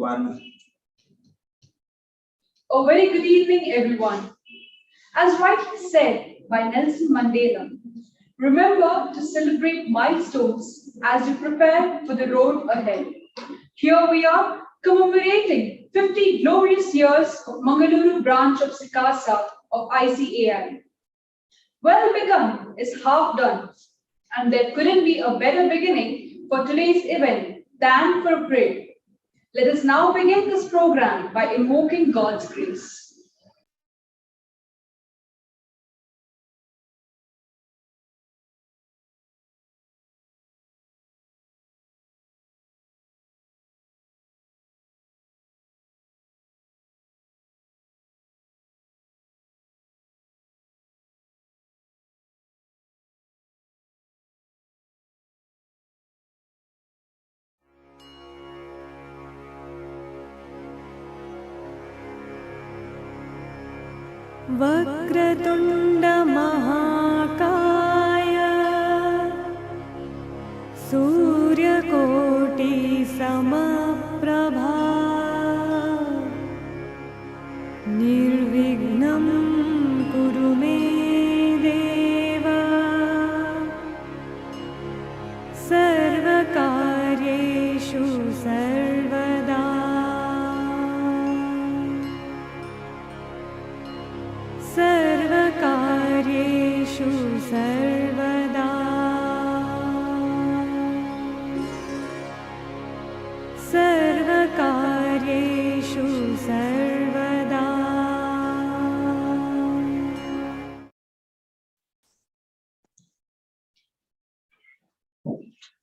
everyone. A very good evening, everyone. As rightly said by Nelson Mandela, remember to celebrate milestones as you prepare for the road ahead. Here we are commemorating 50 glorious years of Mangaluru branch of SICASA of ICAI. Well begun is half done, and there couldn't be a better beginning for today's event than for a prayer. Let us now begin this program by invoking God's grace. वक्रतुण्ड महाकाय सूर्यकोटि समप्रभा निर्विघ्नं कुरु मे देव सर्वकार्येषु सर्वदा सर्वकार्येषु सर्वदा सर्वकार्येषु सर्वदा.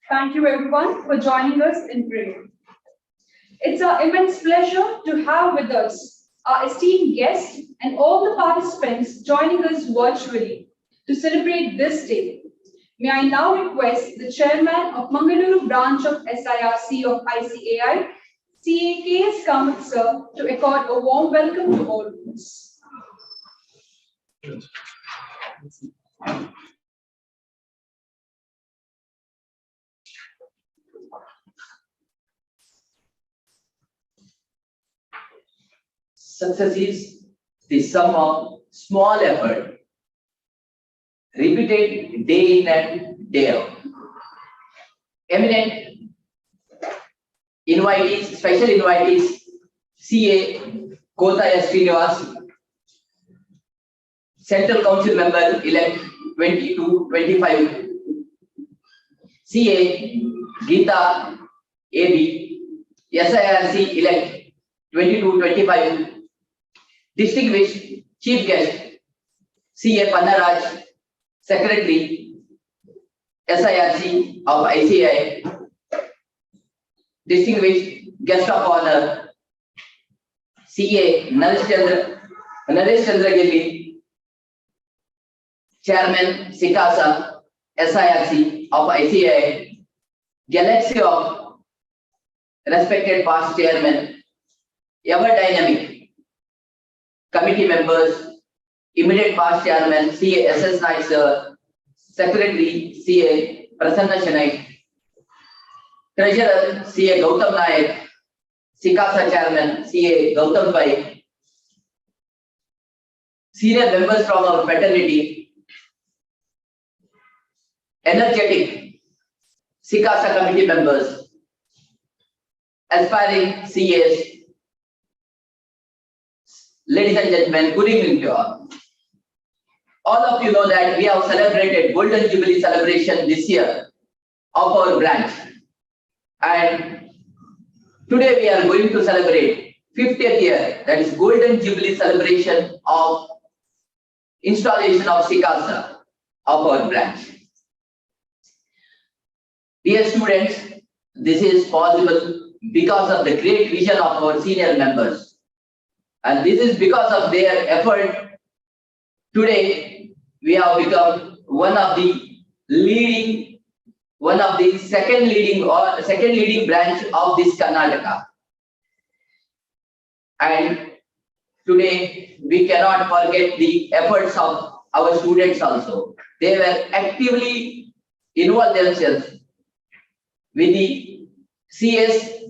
Thank you everyone for joining us in prayer. It's our immense pleasure to have with us our esteemed guests and all the participants joining us virtually to celebrate this day. May I now request the chairman of Mangaluru branch of SIRC of ICAI, CAKS Kamath sir, to accord a warm welcome to all of us. Success is the sum of small effort, repeated day in and day out. Eminent invitees, special invitees, CA Kotaya Srinivas, Central Council Member elect 22-25, CA Geeta AB, SIRC elect 22-25, distinguished chief guest CA Pannaraj, Secretary SIRC of ICAI, distinguished guest of honor CA Naresh Chandra Gilli, Chairman SICASA SIRC of ICAI, galaxy of respected past chairman, ever dynamic committee members, immediate past chairman CA SS Naik sir, secretary CA Prasanna Shanaik, treasurer CA Gautam Naik, SICASA chairman CA Gautam Pai, senior members from our fraternity, energetic SICASA committee members, aspiring CAs. Ladies and gentlemen, good evening to all. All of you know that we have celebrated Golden Jubilee celebration this year of our branch. And today we are going to celebrate 50th year, that is Golden Jubilee celebration of installation of SICASA of our branch. Dear students, this is possible because of the great vision of our senior members. And this is because of their effort. Today, we have become one of the second leading branch of this Karnataka. And today, we cannot forget the efforts of our students also. They were actively involved themselves with the CS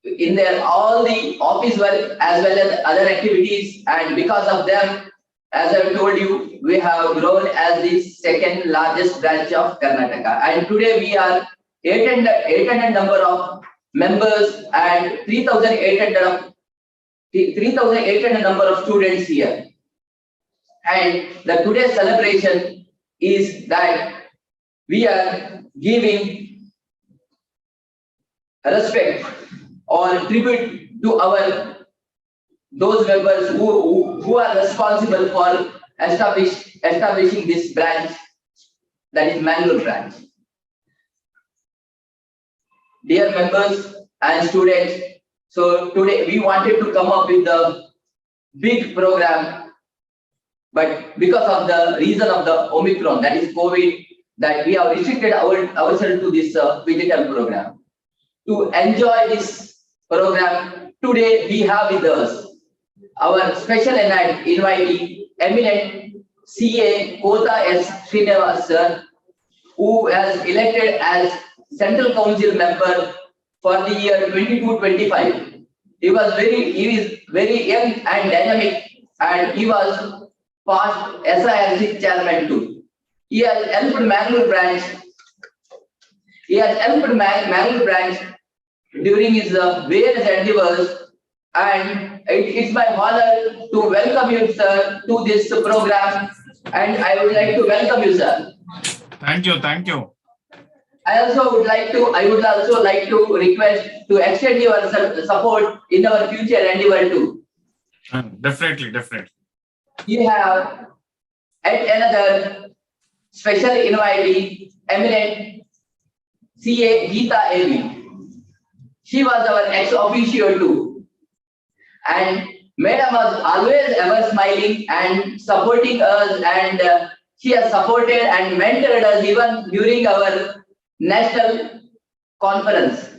in their all the office work as well as other activities, and because of them, as I told you, we have grown as the second largest branch of Karnataka. And today we are 800 number of members and 3,800 number of students here. And the today's celebration is that we are giving respect or tribute to those members who are responsible for establishing this branch, that is Mangaluru branch. Dear members and students, so today we wanted to come up with a big program, but because of the reason of the Omicron, that is COVID, that we have restricted ourselves to this digital program. To enjoy this program, today we have with us our special invitee, eminent CA Kota S. Srinivas sir, who has elected as Central Council member for the year 22-25. He is very young and dynamic, and he was past SICASA chairman too. He has helped Mangaluru branch. During his various endeavors, and it's my honor to welcome you, sir, to this program, and I would like to welcome you, sir. Thank you. I would also like to request to extend your support in our future endeavor too. Definitely. You have yet another special invitee, eminent CA Geeta Evi. She was our ex officio too, and Madam was always ever smiling and supporting us, and she has supported and mentored us even during our national conference.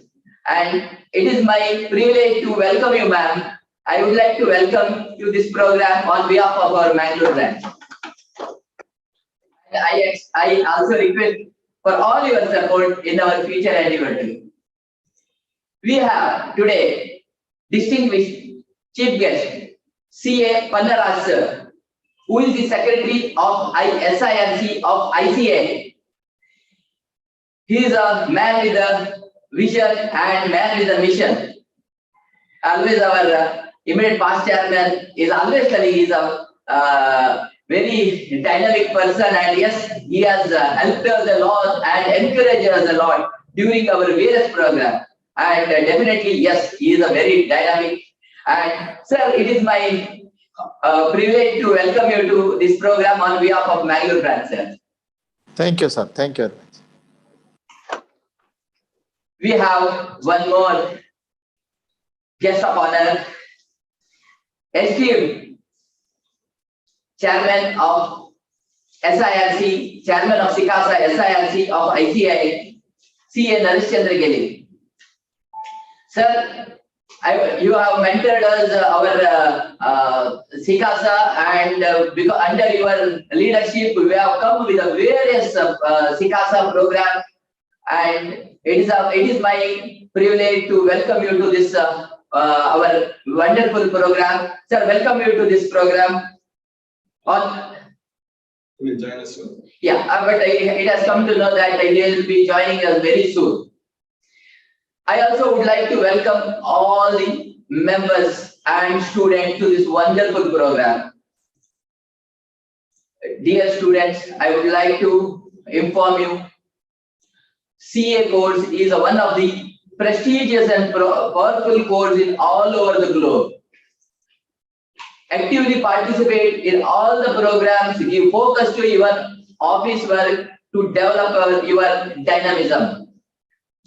And it is my privilege to welcome you, ma'am. I would like to welcome you to this program on behalf of our Mangaluru branch. I also request for all your support in our future endeavor too. We have today distinguished chief guest, CA Pannaraj sir, who is the secretary of SIRC of ICA. He is a man with a vision and man with a mission. Always our immediate past chairman is always telling he is a very dynamic person, and yes, he has helped us a lot and encouraged us a lot during our various programs. And definitely, yes, he is a very dynamic. And sir, it is my privilege to welcome you to this program on behalf of Mangaluru branch, sir. Thank you, sir. Thank you. We have one more guest of honor, esteemed chairman of SIRC, chairman of SICASA, SIRC of ICI, CA Naresh Chandra Geli. Sir, you have mentored us, our SICASA, and because under your leadership, we have come with a various SICASA program, and it is my privilege to welcome you to this our wonderful program. Sir, welcome you to this program. Will join us soon. Yeah, but it has come to know that he will be joining us very soon. I also would like to welcome all the members and students to this wonderful program. Dear students, I would like to inform you, CA course is one of the prestigious and powerful courses in all over the globe. Actively participate in all the programs, give focus to your office work to develop your dynamism.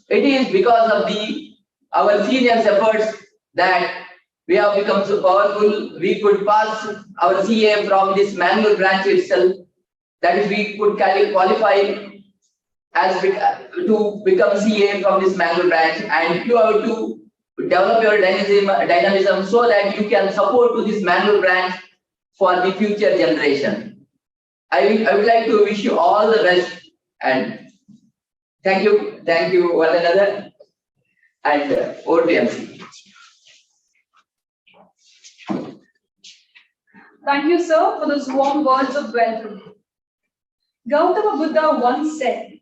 It is because of our seniors' efforts that we have become so powerful. We could pass our CA from this Mangaluru branch itself. That is, we could qualify as to become CA from this Mangaluru branch, and you have to develop your dynamism so that you can support to this Mangaluru branch for the future generation. I would like to wish you all the best, and thank you one another, and over to MC. Thank you, sir, for those warm words of welcome. Gautama Buddha once said,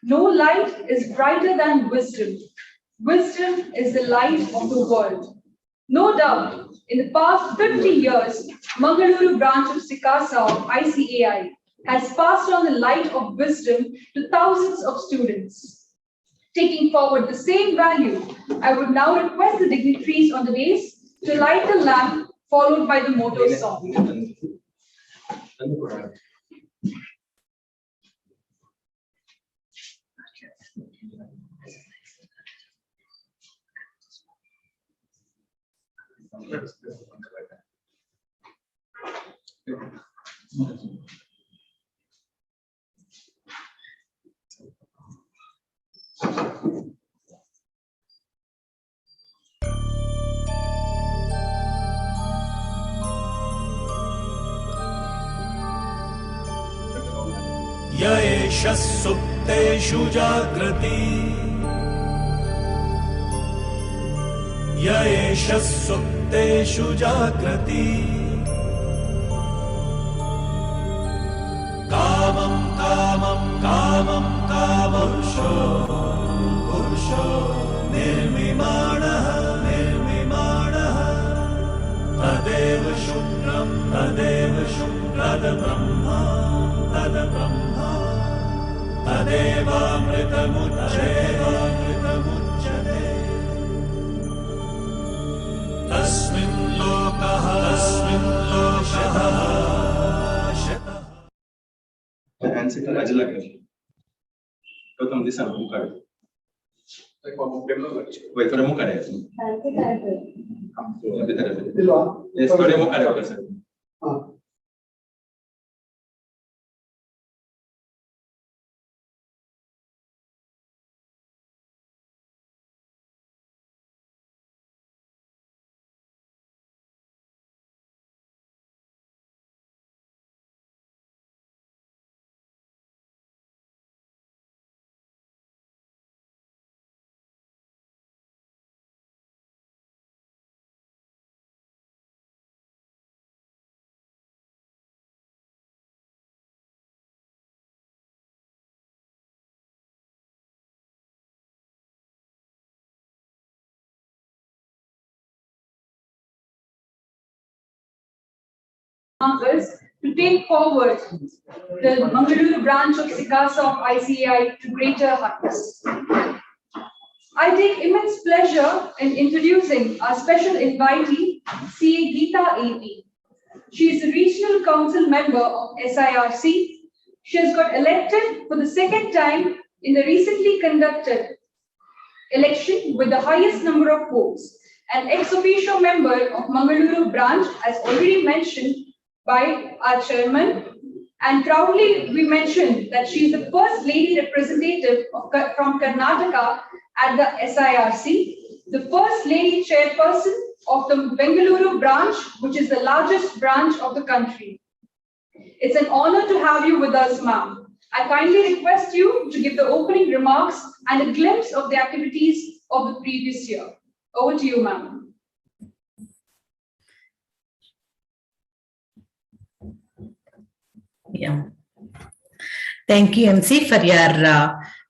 "No light is brighter than wisdom. Wisdom is the light of the world." No doubt, in the past 50 years, Mangaluru branch of SICASA of ICAI has passed on the light of wisdom to thousands of students. Taking forward the same value, I would now request the dignitaries on the dais to light the lamp, followed by the motto song. य एष सुप्तेषु जाग्रति य एष सुप्तेषु जाग्रति कामं कामं कामं कामपुरुषो पुरुषो निर्मिमाणः निर्मिमाणः तदेव शुक्रं तदेव शुक्रदब्रह्मा तद्ब्रह्मा तदेवामृतमुच्यते तस्मिन् लोकः शतः Answer Ajala Gautam this and Mukar. Wait for a Mukar. Yes, for a Mukar. To take forward the Mangaluru branch of SICASA of ICAI to greater heights. I take immense pleasure in introducing our special invitee, CA Geeta AP. She is a regional council member of SIRC. She has got elected for the second time in the recently conducted election with the highest number of votes. An ex officio member of Mangaluru branch, as already mentioned by our chairman, and proudly we mentioned that she is the first lady representative from Karnataka at the SIRC, the first lady chairperson of the Mangaluru branch, which is the largest branch of the country. It's an honor to have you with us, ma'am. I kindly request you to give the opening remarks and a glimpse of the activities of the previous year. Over to you, ma'am. Yeah. Thank you, MC, for your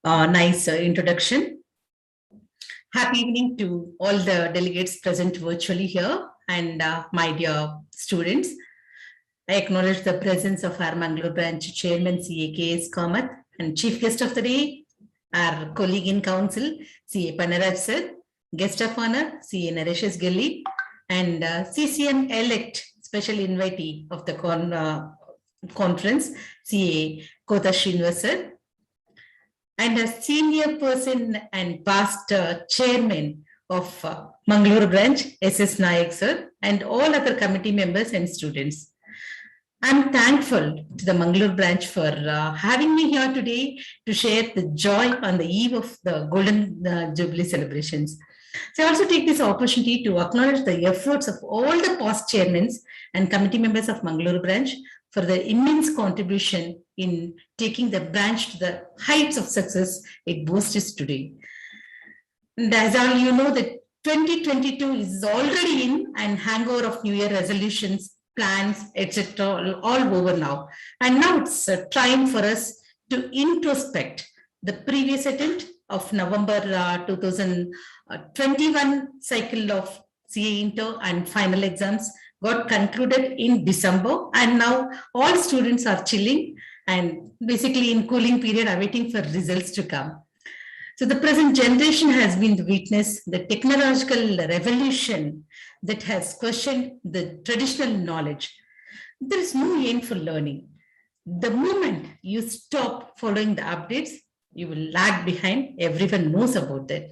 nice introduction. Happy evening to all the delegates present virtually here and my dear students. I acknowledge the presence of our Mangalore branch chairman, CA K.S. Kamath, and chief guest of the day, our colleague in council, CA Panaraj sir, guest of honor, CA Naresh Gilli, and CCM elect special invitee of the conference, CA Kota Srinivas sir, and a senior person and past chairman of Mangaluru branch, SS Nayak sir, and all other committee members and students. I'm thankful to the Mangaluru branch for having me here today to share the joy on the eve of the Golden Jubilee celebrations. So I also take this opportunity to acknowledge the efforts of all the past chairmen and committee members of Mangaluru branch for their immense contribution in taking the branch to the heights of success it boasts today. And as all you know, that 2022 is already in, and hangover of New Year resolutions plans, etc., all over now. And now it's time for us to introspect the previous attempt of November 2021 cycle of CA Inter and final exams got concluded in December, and now all students are chilling and basically in cooling period awaiting for results to come. So the present generation has been the witness the technological revolution that has questioned the traditional knowledge. There is no end for learning. The moment you stop following the updates, you will lag behind. Everyone knows about that.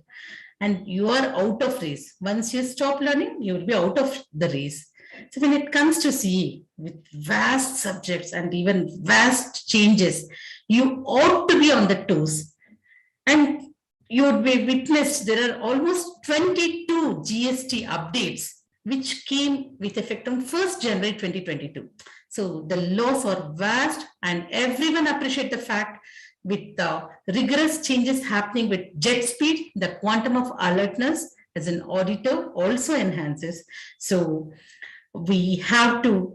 And you are out of race. Once you stop learning, you will be out of the race. So when it comes to CE, with vast subjects and even vast changes, you ought to be on the toes. And you would be witnessed, there are almost 22 GST updates which came with effect on 1st January 2022. So the laws are vast, and everyone appreciate the fact with the rigorous changes happening with jet speed, the quantum of alertness as an auditor also enhances. So we have to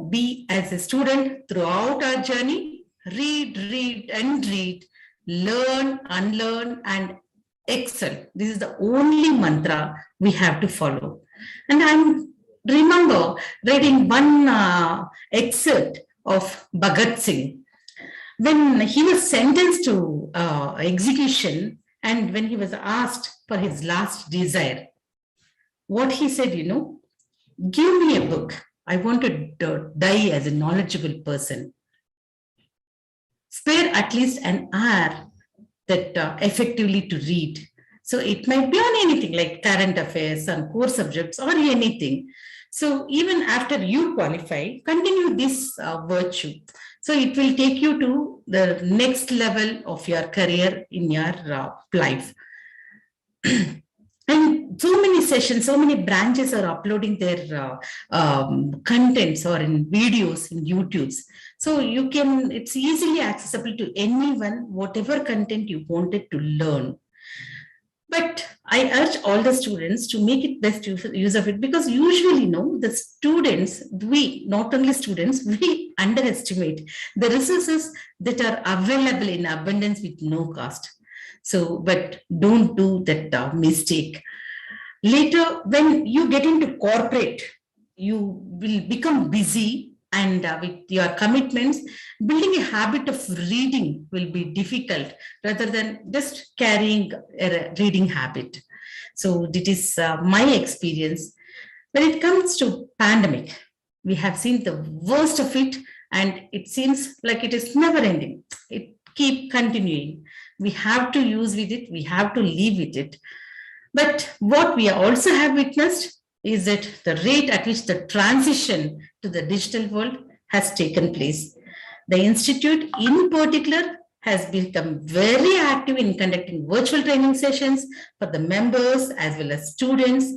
be as a student throughout our journey, read and read, learn, unlearn, and excel. This is the only mantra we have to follow. And I remember reading one excerpt of Bhagat Singh when he was sentenced to execution, and when he was asked for his last desire, what he said, give me a book. I want to die as a knowledgeable person. Spare at least an hour that effectively to read. So it might be on anything like current affairs, some core subjects, or anything. So even after you qualify, continue this virtue. So it will take you to the next level of your career in your life. And so many sessions, so many branches are uploading their contents or in videos in YouTubes. So it's easily accessible to anyone, whatever content you wanted to learn. But I urge all the students to make it best use of it, because usually, the students, not only students, we underestimate the resources that are available in abundance with no cost. So, but don't do that mistake. Later, when you get into corporate, you will become busy, and with your commitments, building a habit of reading will be difficult rather than just carrying a reading habit. So this is my experience. When it comes to pandemic, we have seen the worst of it, and it seems like it is never ending. It keeps continuing. We have to use with it. We have to live with it. But what we also have witnessed is that the rate at which the transition to the digital world has taken place. The Institute in particular has become very active in conducting virtual training sessions for the members as well as students.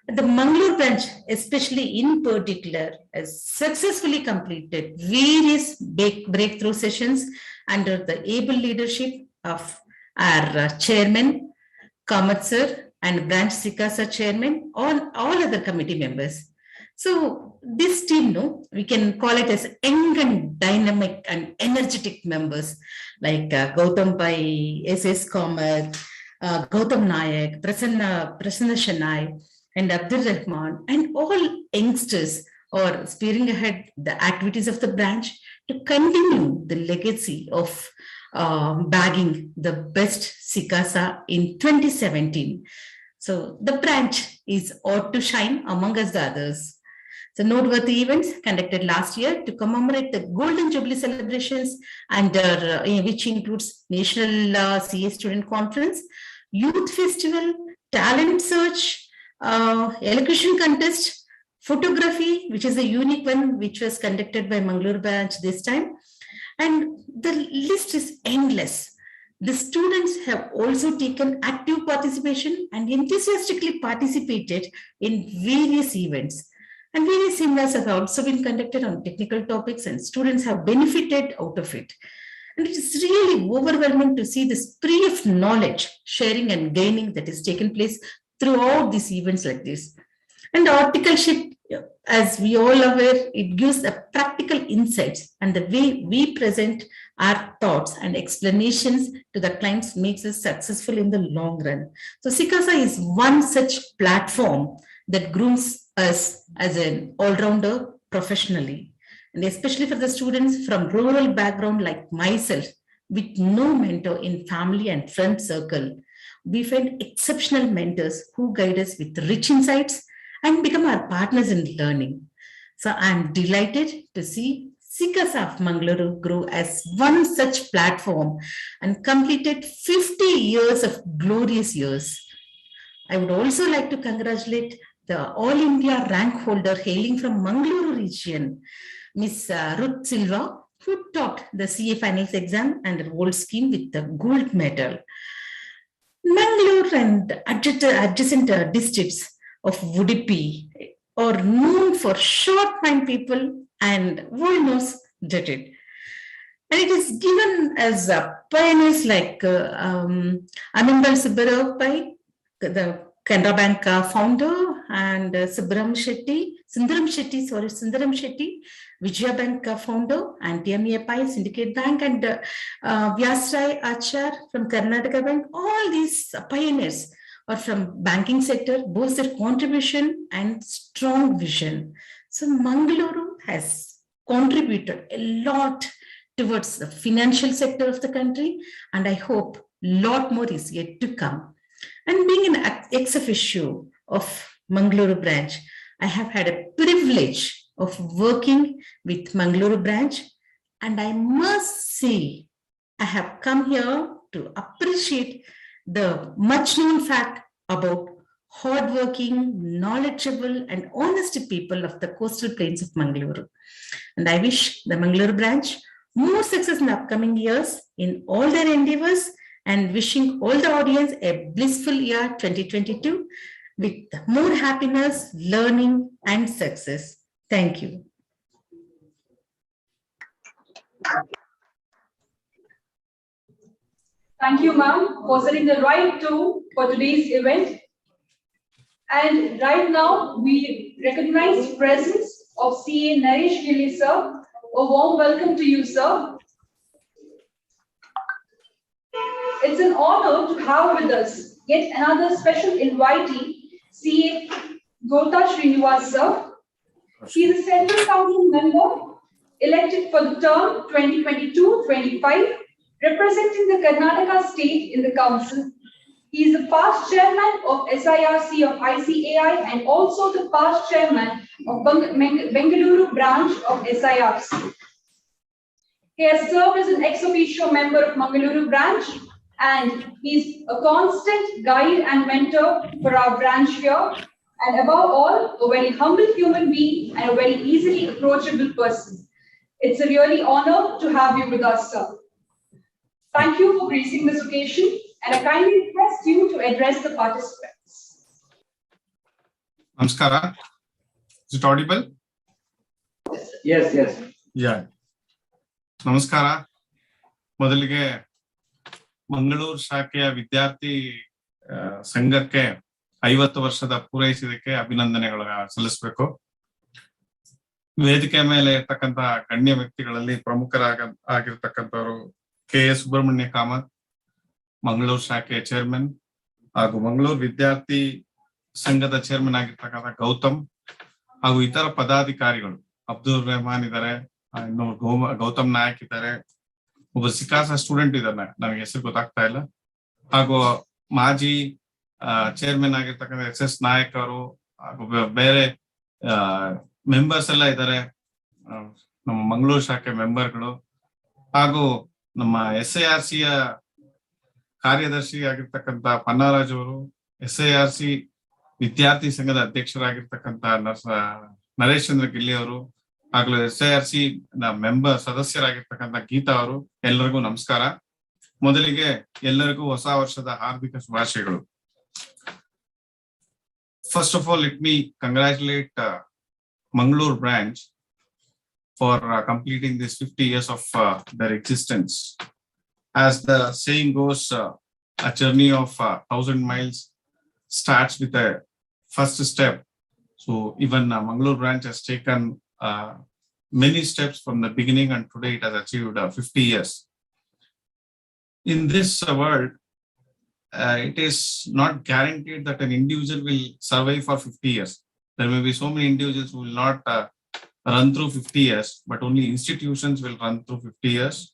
The Mangaluru branch, especially in particular, has successfully completed various breakthrough sessions under the able leadership of our chairman, Kamath sir, and branch SICASA chairman, all other committee members. So this team, we can call it as young and dynamic and energetic members like Gautam Pai, SS Kamath, Gautam Nayak, Prasanna Shanai, and Abdul Rahman, and all youngsters are spearing ahead the activities of the branch to continue the legacy of bagging the best SICASA in 2017. So the branch is ought to shine among us the others. So noteworthy events conducted last year to commemorate the Golden Jubilee celebrations, under which includes National CA Student Conference, Youth Festival, Talent Search, Elocution Contest, Photography, which is a unique one which was conducted by Mangaluru branch this time. And the list is endless. The students have also taken active participation and enthusiastically participated in various events. And various seminars have also been conducted on technical topics, and students have benefited out of it. And it is really overwhelming to see the spree of knowledge sharing and gaining that has taken place throughout these events like this. And articleship, as we all aware, it gives a practical insights, and the way we present our thoughts and explanations to the clients makes us successful in the long run. So SICASA is one such platform that grooms us as an all-rounder professionally. And especially for the students from rural background like myself, with no mentor in family and friend circle, we find exceptional mentors who guide us with rich insights and become our partners in learning. So I'm delighted to see SICASA of Mangaluru grow as one such platform and completed 50 years of glorious years. I would also like to congratulate the All India rank holder hailing from Mangaluru region, Miss Ruth Silva, who topped the CA finals exam and the gold scheme with the gold medal. Mangaluru and adjacent districts of Jubilee are known for short mind people and world knows did it. And it is given as pioneers like Amindal Subbarao, the Canara Bank founder, and Sundaram Shetty, Vijaya Bank founder, and TMA Pai, Syndicate Bank, and Vyasrai Achar from Karnataka Bank. All these pioneers are from banking sector, both their contribution and strong vision. So Mangaluru has contributed a lot towards the financial sector of the country, and I hope a lot more is yet to come. And being an ex officio of Mangaluru branch, I have had a privilege of working with Mangaluru branch, and I must say, I have come here to appreciate the much known fact about hardworking, knowledgeable, and honest people of the coastal plains of Mangaluru. And I wish the Mangaluru branch more success in the upcoming years in all their endeavors, and wishing all the audience a blissful year 2022 with more happiness, learning, and success. Thank you. Thank you, ma'am, for setting the right tone for today's event. And right now, we recognize the presence of CA Naresh Gilli, sir. A warm welcome to you, sir. It's an honor to have with us yet another special invitee, CA Gota Srinivas, sir. He is a Central Council member elected for the term 2022-25, representing the Karnataka state in the council. He is the past chairman of SIRC of ICAI and also the past chairman of Mangaluru branch of SIRC. He has served as an ex officio member of Mangaluru branch, and he's a constant guide and mentor for our branch here. And above all, a very humble human being and a very easily approachable person. It's a really honor to have you with us, sir. Thank you for gracing this occasion, and I kindly request you to address the participants. Namaskara. Is it audible? Yes, yes. Yeah. ನಮಸ್ಕಾರ. ಮೊದಲಿಗೆ ಮಂಗಳೂರು ಶಾಖೆಯ ವಿದ್ಯಾರ್ಥಿ ಸಂಘಕ್ಕೆ 50 ವರ್ಷದ ಪೂರೈಸಿದಕ್ಕೆ ಅಭಿನಂದನೆಗಳು ಸಲ್ಲಿಸಬೇಕು. ವೇದಿಕೆ ಮೇಲೆ ಇರ್ತಕ್ಕಂಥ ಗಣ್ಯ ವ್ಯಕ್ತಿಗಳಲ್ಲಿ ಪ್ರಮುಖರಾಗಿರ್ತಕ್ಕಂಥವರು KS ಸುಬ್ರಹ್ಮಣ್ಯ ಕಾಮತ್, ಮಂಗಳೂರು ಶಾಖೆಯ ಚೇರ್ಮನ್, ಹಾಗೂ ಮಂಗಳೂರು ವಿದ್ಯಾರ್ಥಿ ಸಂಘದ ಚೇರ್ಮನ್ ಆಗಿರ್ತಕ್ಕಂಥ ಗೌತಮ್, ಹಾಗೂ ಇತರ ಪದಾಧಿಕಾರಿಗಳು ಅಬ್ದುಲ್ ರೆಹಮಾನ್ ಇದ್ದಾರೆ, ಗೌತಮ್ ನಾಯಕ್ ಇದ್ದಾರೆ, ಒಬ್ಬ ಸಿಕಾಸಾ ಸ್ಟೂಡೆಂಟ್ ಇದ್ದಾನೆ, ನನಗೆ ಹೆಸರು ಗೊತ್ತಾಗ್ತಾ ಇಲ್ಲ, ಹಾಗೂ ಮಾಜಿ ಚೇರ್ಮನ್ ಆಗಿರ್ತಕ್ಕಂಥ SS ನಾಯಕ್ ಅವರು, ಹಾಗೂ ಬೇರೆ ಮೆಂಬರ್ಸ್ ಎಲ್ಲ ಇದ್ದಾರೆ, ನಮ್ಮ ಮಂಗಳೂರು ಶಾಖೆ ಮೆಂಬರ್ಗಳು, ಹಾಗೂ ನಮ್ಮ SIRC ಯ ಕಾರ್ಯದರ್ಶಿ ಆಗಿರ್ತಕ್ಕಂಥ ಪನ್ನಾರಾಜ್ ಅವರು, SIRC ವಿದ್ಯಾರ್ಥಿ ಸಂಘದ ಅಧ್ಯಕ್ಷರಾಗಿರ್ತಕ್ಕಂಥ ನರೇಶ್ ಚಂದ್ರ ಗಿಲ್ಲಿ ಅವರು, ಹಾಗೂ SIRC ಮೆಂಬರ್ ಸದಸ್ಯರಾಗಿರ್ತಕ್ಕಂಥ ಗೀತಾ ಅವರು, ಎಲ್ಲರಿಗೂ ನಮಸ್ಕಾರ. ಮೊದಲಿಗೆ ಎಲ್ಲರಿಗೂ ಹೊಸ ವರ್ಷದ ಹಾರ್ದಿಕ ಶುಭಾಶಯಗಳು. First of all, let me congratulate Mangaluru branch for completing this 50 years of their existence. As the saying goes, a journey of 1,000 miles starts with a first step. So even Mangalore branch has taken many steps from the beginning, and today it has achieved 50 years. In this world, it is not guaranteed that an individual will survive for 50 years. There may be so many individuals who will not run through 50 years, but only institutions will run through 50 years.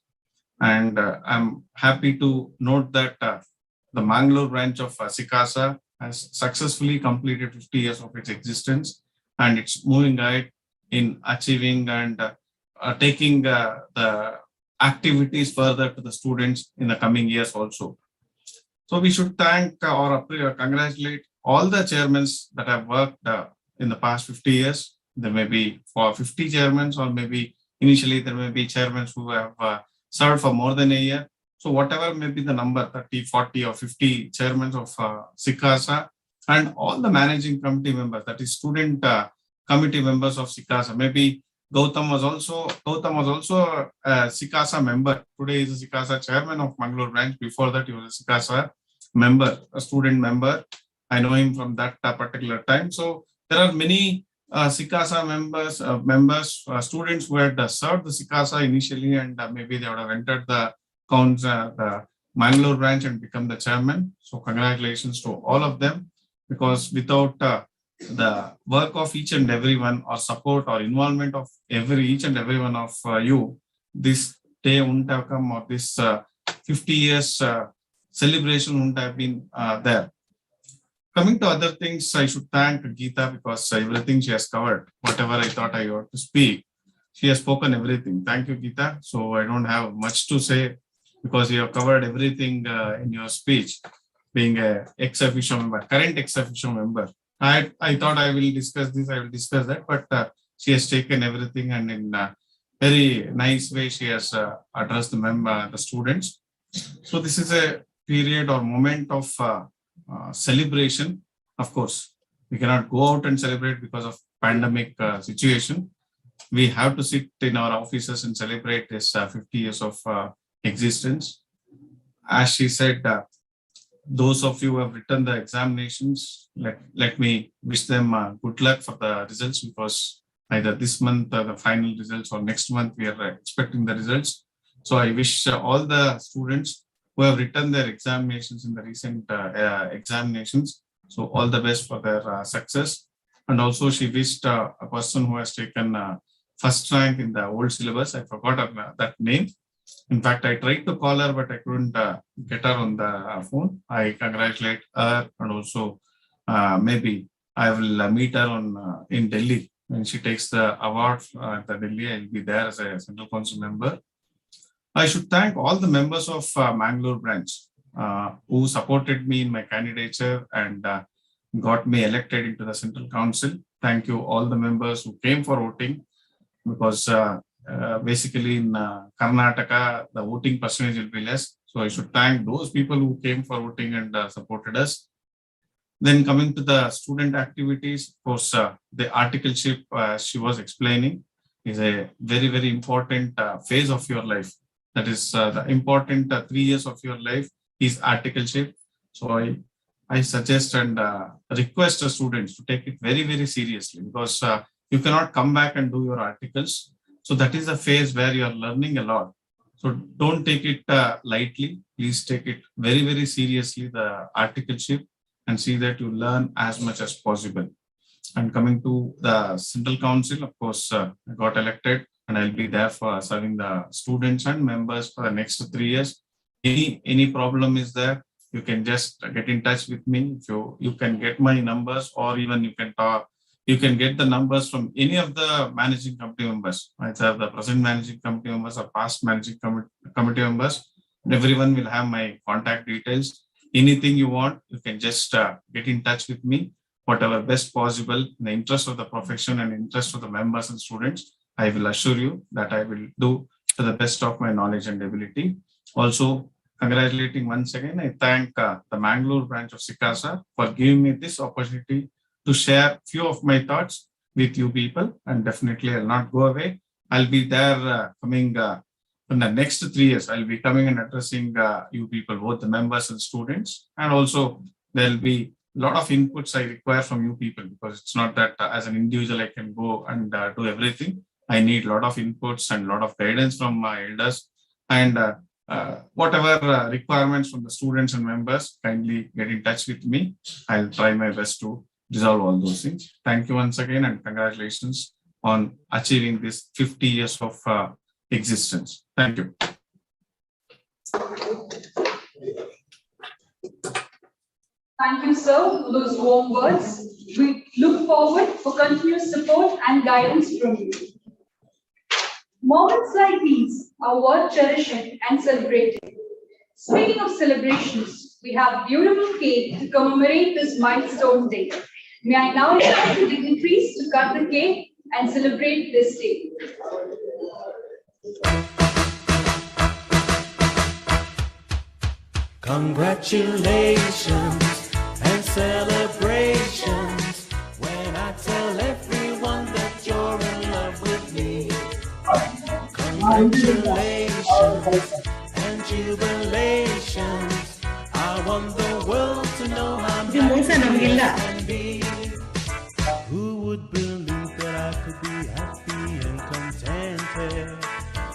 And I'm happy to note that the Mangalore branch of SICASA has successfully completed 50 years of its existence, and it's moving ahead in achieving and taking the activities further to the students in the coming years also. So we should thank or congratulate all the chairmen that have worked in the past 50 years. There may be for 50 chairmen, or maybe initially there may be chairmen who have served for more than a year. So whatever may be the number, 30, 40 or 50 chairmen of SICASA, and all the managing committee members, that is student committee members of SICASA. Maybe Gautam was also a SICASA member. Today is a SICASA chairman of Mangalore branch. Before that, he was a SICASA member, a student member. I know him from that particular time. So there are many SICASA members, students who had served the SICASA initially, and maybe they would have entered the Mangalore branch and become the chairman. So congratulations to all of them, because without the work of each and everyone, or support or involvement of each and every one of you, this day wouldn't have come, or this 50 years celebration wouldn't have been there. Coming to other things, I should thank Geeta, because everything she has covered, whatever I thought I ought to speak, she has spoken everything. Thank you, Geeta. So I don't have much to say, because you have covered everything in your speech, being a ex-officio member, current ex-officio member. I thought I will discuss this, I will discuss that, but she has taken everything, and in a very nice way she has addressed the students. So this is a period or moment of celebration. Of course, we cannot go out and celebrate because of pandemic situation. We have to sit in our offices and celebrate this 50 years of existence. As she said, those of you who have written the examinations, let me wish them good luck for the results, because either this month the final results, or next month we are expecting the results. So I wish all the students who have written their examinations in the recent examinations, so all the best for their success. And also she wished a person who has taken first rank in the old syllabus, I forgot that name. In fact, I tried to call her, but I couldn't get her on the phone. I congratulate her, and also maybe I will meet her on in Delhi when she takes the award at the Delhi. I'll be there as a Central Council member. I should thank all the members of Mangalore branch who supported me in my candidature and got me elected into the Central Council. Thank you all the members who came for voting, because basically in Karnataka, the voting percentage will be less. So I should thank those people who came for voting and supported us. Then coming to the student activities, of course, the articleship, she was explaining, is a very, very important phase of your life. That is the important 3 years of your life is articleship. So I suggest and request the students to take it very, very seriously, because you cannot come back and do your articles. So that is a phase where you are learning a lot. So don't take it lightly. Please take it very, very seriously, the articleship, and see that you learn as much as possible. And coming to the Central Council, of course, I got elected, and I'll be there for serving the students and members for the next 3 years. Any problem is there, you can just get in touch with me. You can get my numbers, or even you can talk. You can get the numbers from any of the managing committee members, either the present managing committee members or past managing committee members. Everyone will have my contact details. Anything you want, you can just get in touch with me. Whatever best possible in the interest of the profession and interest of the members and students, I will assure you that I will do to the best of my knowledge and ability. Also, congratulating once again, I thank the Mangalore branch of SICASA for giving me this opportunity to share few of my thoughts with you people, and definitely I'll not go away. I'll be there coming in the next 3 years. I'll be coming and addressing you people, both the members and students, and also there'll be lot of inputs I require from you people, because it's not that as an individual I can go and do everything. I need a lot of inputs and a lot of guidance from my elders, and whatever requirements from the students and members, kindly get in touch with me. I'll try my best to resolve all those things. Thank you once again, and congratulations on achieving this 50 years of existence. Thank you. Thank you, sir, for those warm words. We look forward for continuous support and guidance from you. Moments like these are worth cherishing and celebrating. Speaking of celebrations, we have beautiful cake to commemorate this milestone day. May I now invite the dignitaries to cut the cake and celebrate this day. Congratulations and celebrations when I tell everyone that you're in love with me. Congratulations and jubilations. I want the world to know I'm happy as can be. Who would believe that I could be happy and contented?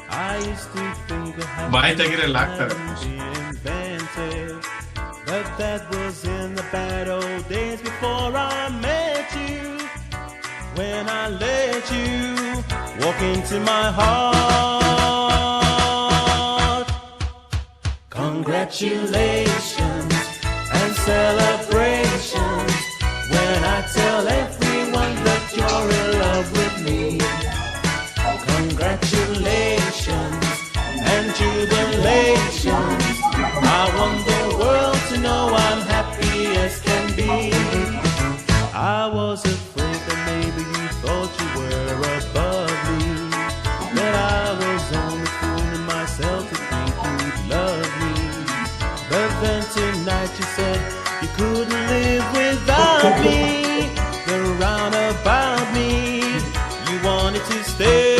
I used to think that Bye, Tagire, happiness could be invented, but that was in the bad old days before I met you. When I let you walk into my heart. Congratulations and celebrations when I tell everyone that you're in love with me. Congratulations and jubilations. I want the world to know I'm happy as can be. I was afraid that maybe you thought you were above me, that I was only fooling myself to think you'd love me. But then tonight you said you couldn't live without me. You're round about me, you wanted to stay.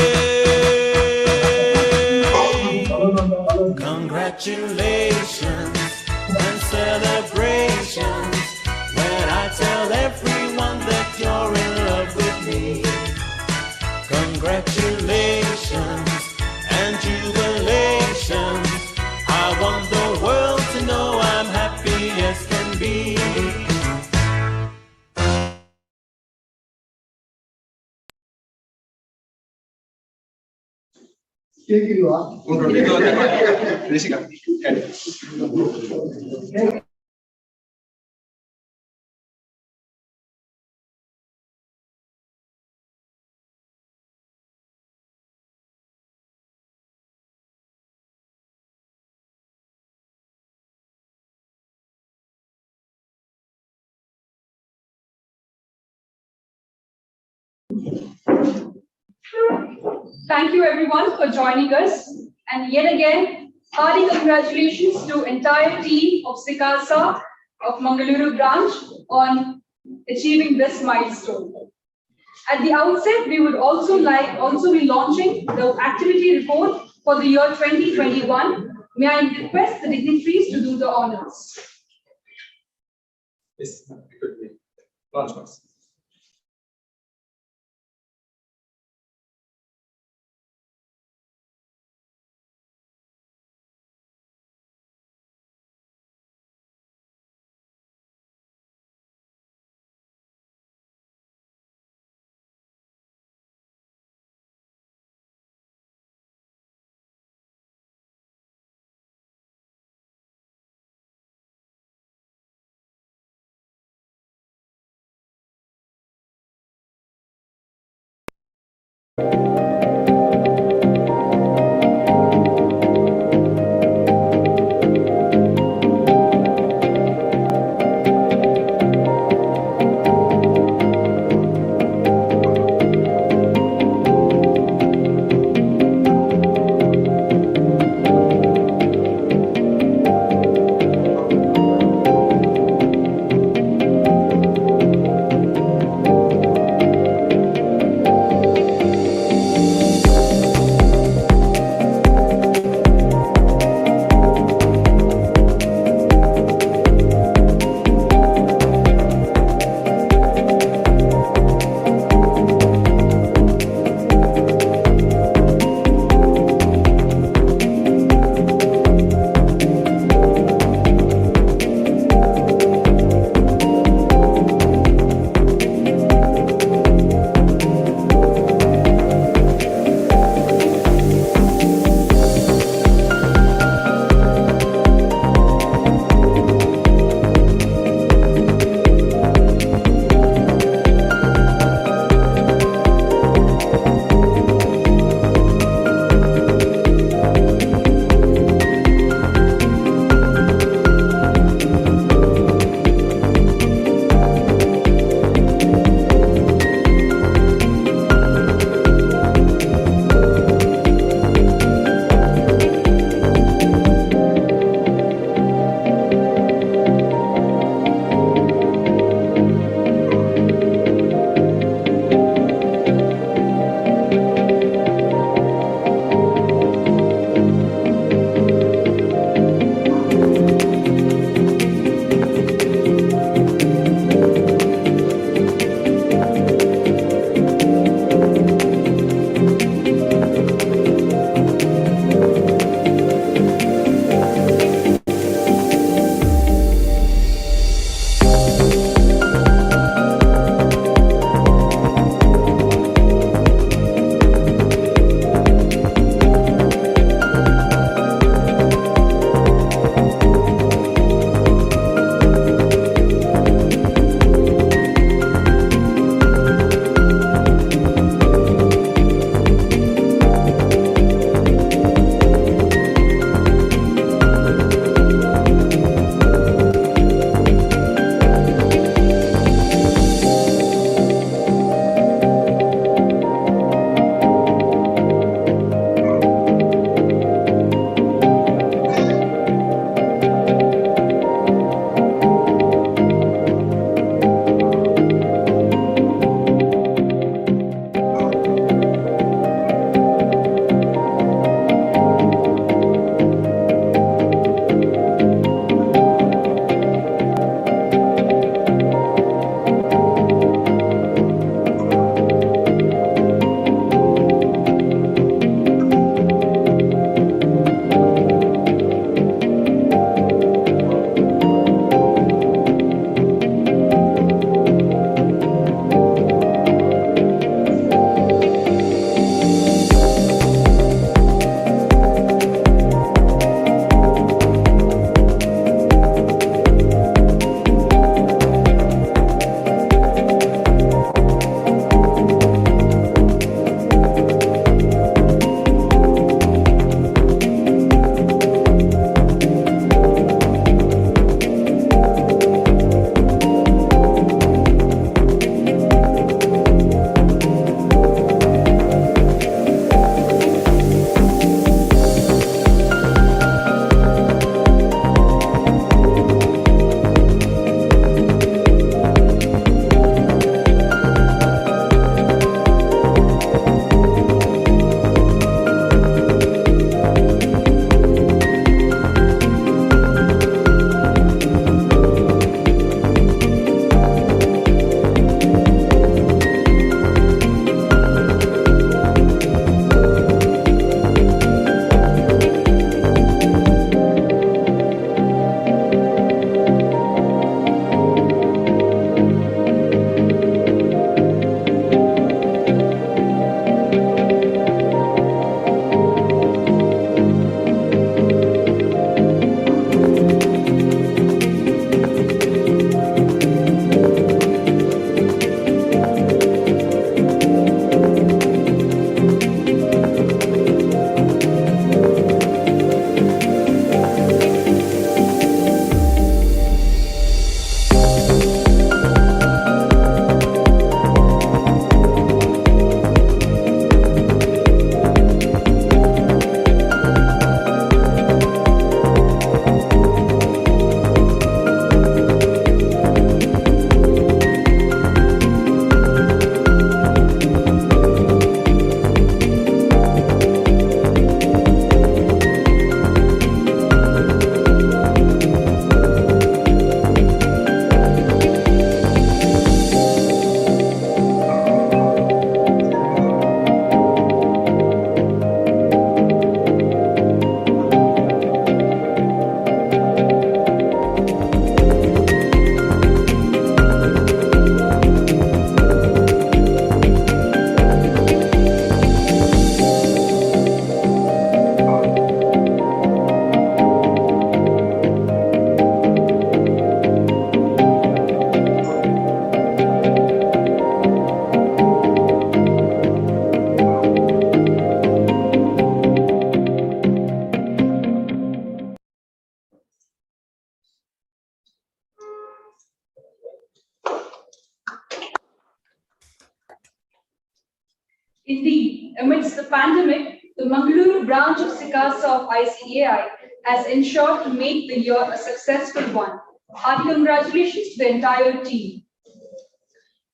Congratulations and celebrations when I tell everyone that you're in love with me. Congratulations and jubilations. I want the world to know I'm happy as can be. Thank you everyone for joining us. And yet again, hearty congratulations to entire team of SICASA of Mangaluru branch on achieving this milestone. At the outset, we would also be launching the activity report for the year 2021. May I request the dignitaries to do the honors. Yes, it could be. Launch box. Indeed, amidst the pandemic, the Mangaluru branch of SICASA of ICAI has ensured to make the year a successful one. Hearty congratulations to the entire team.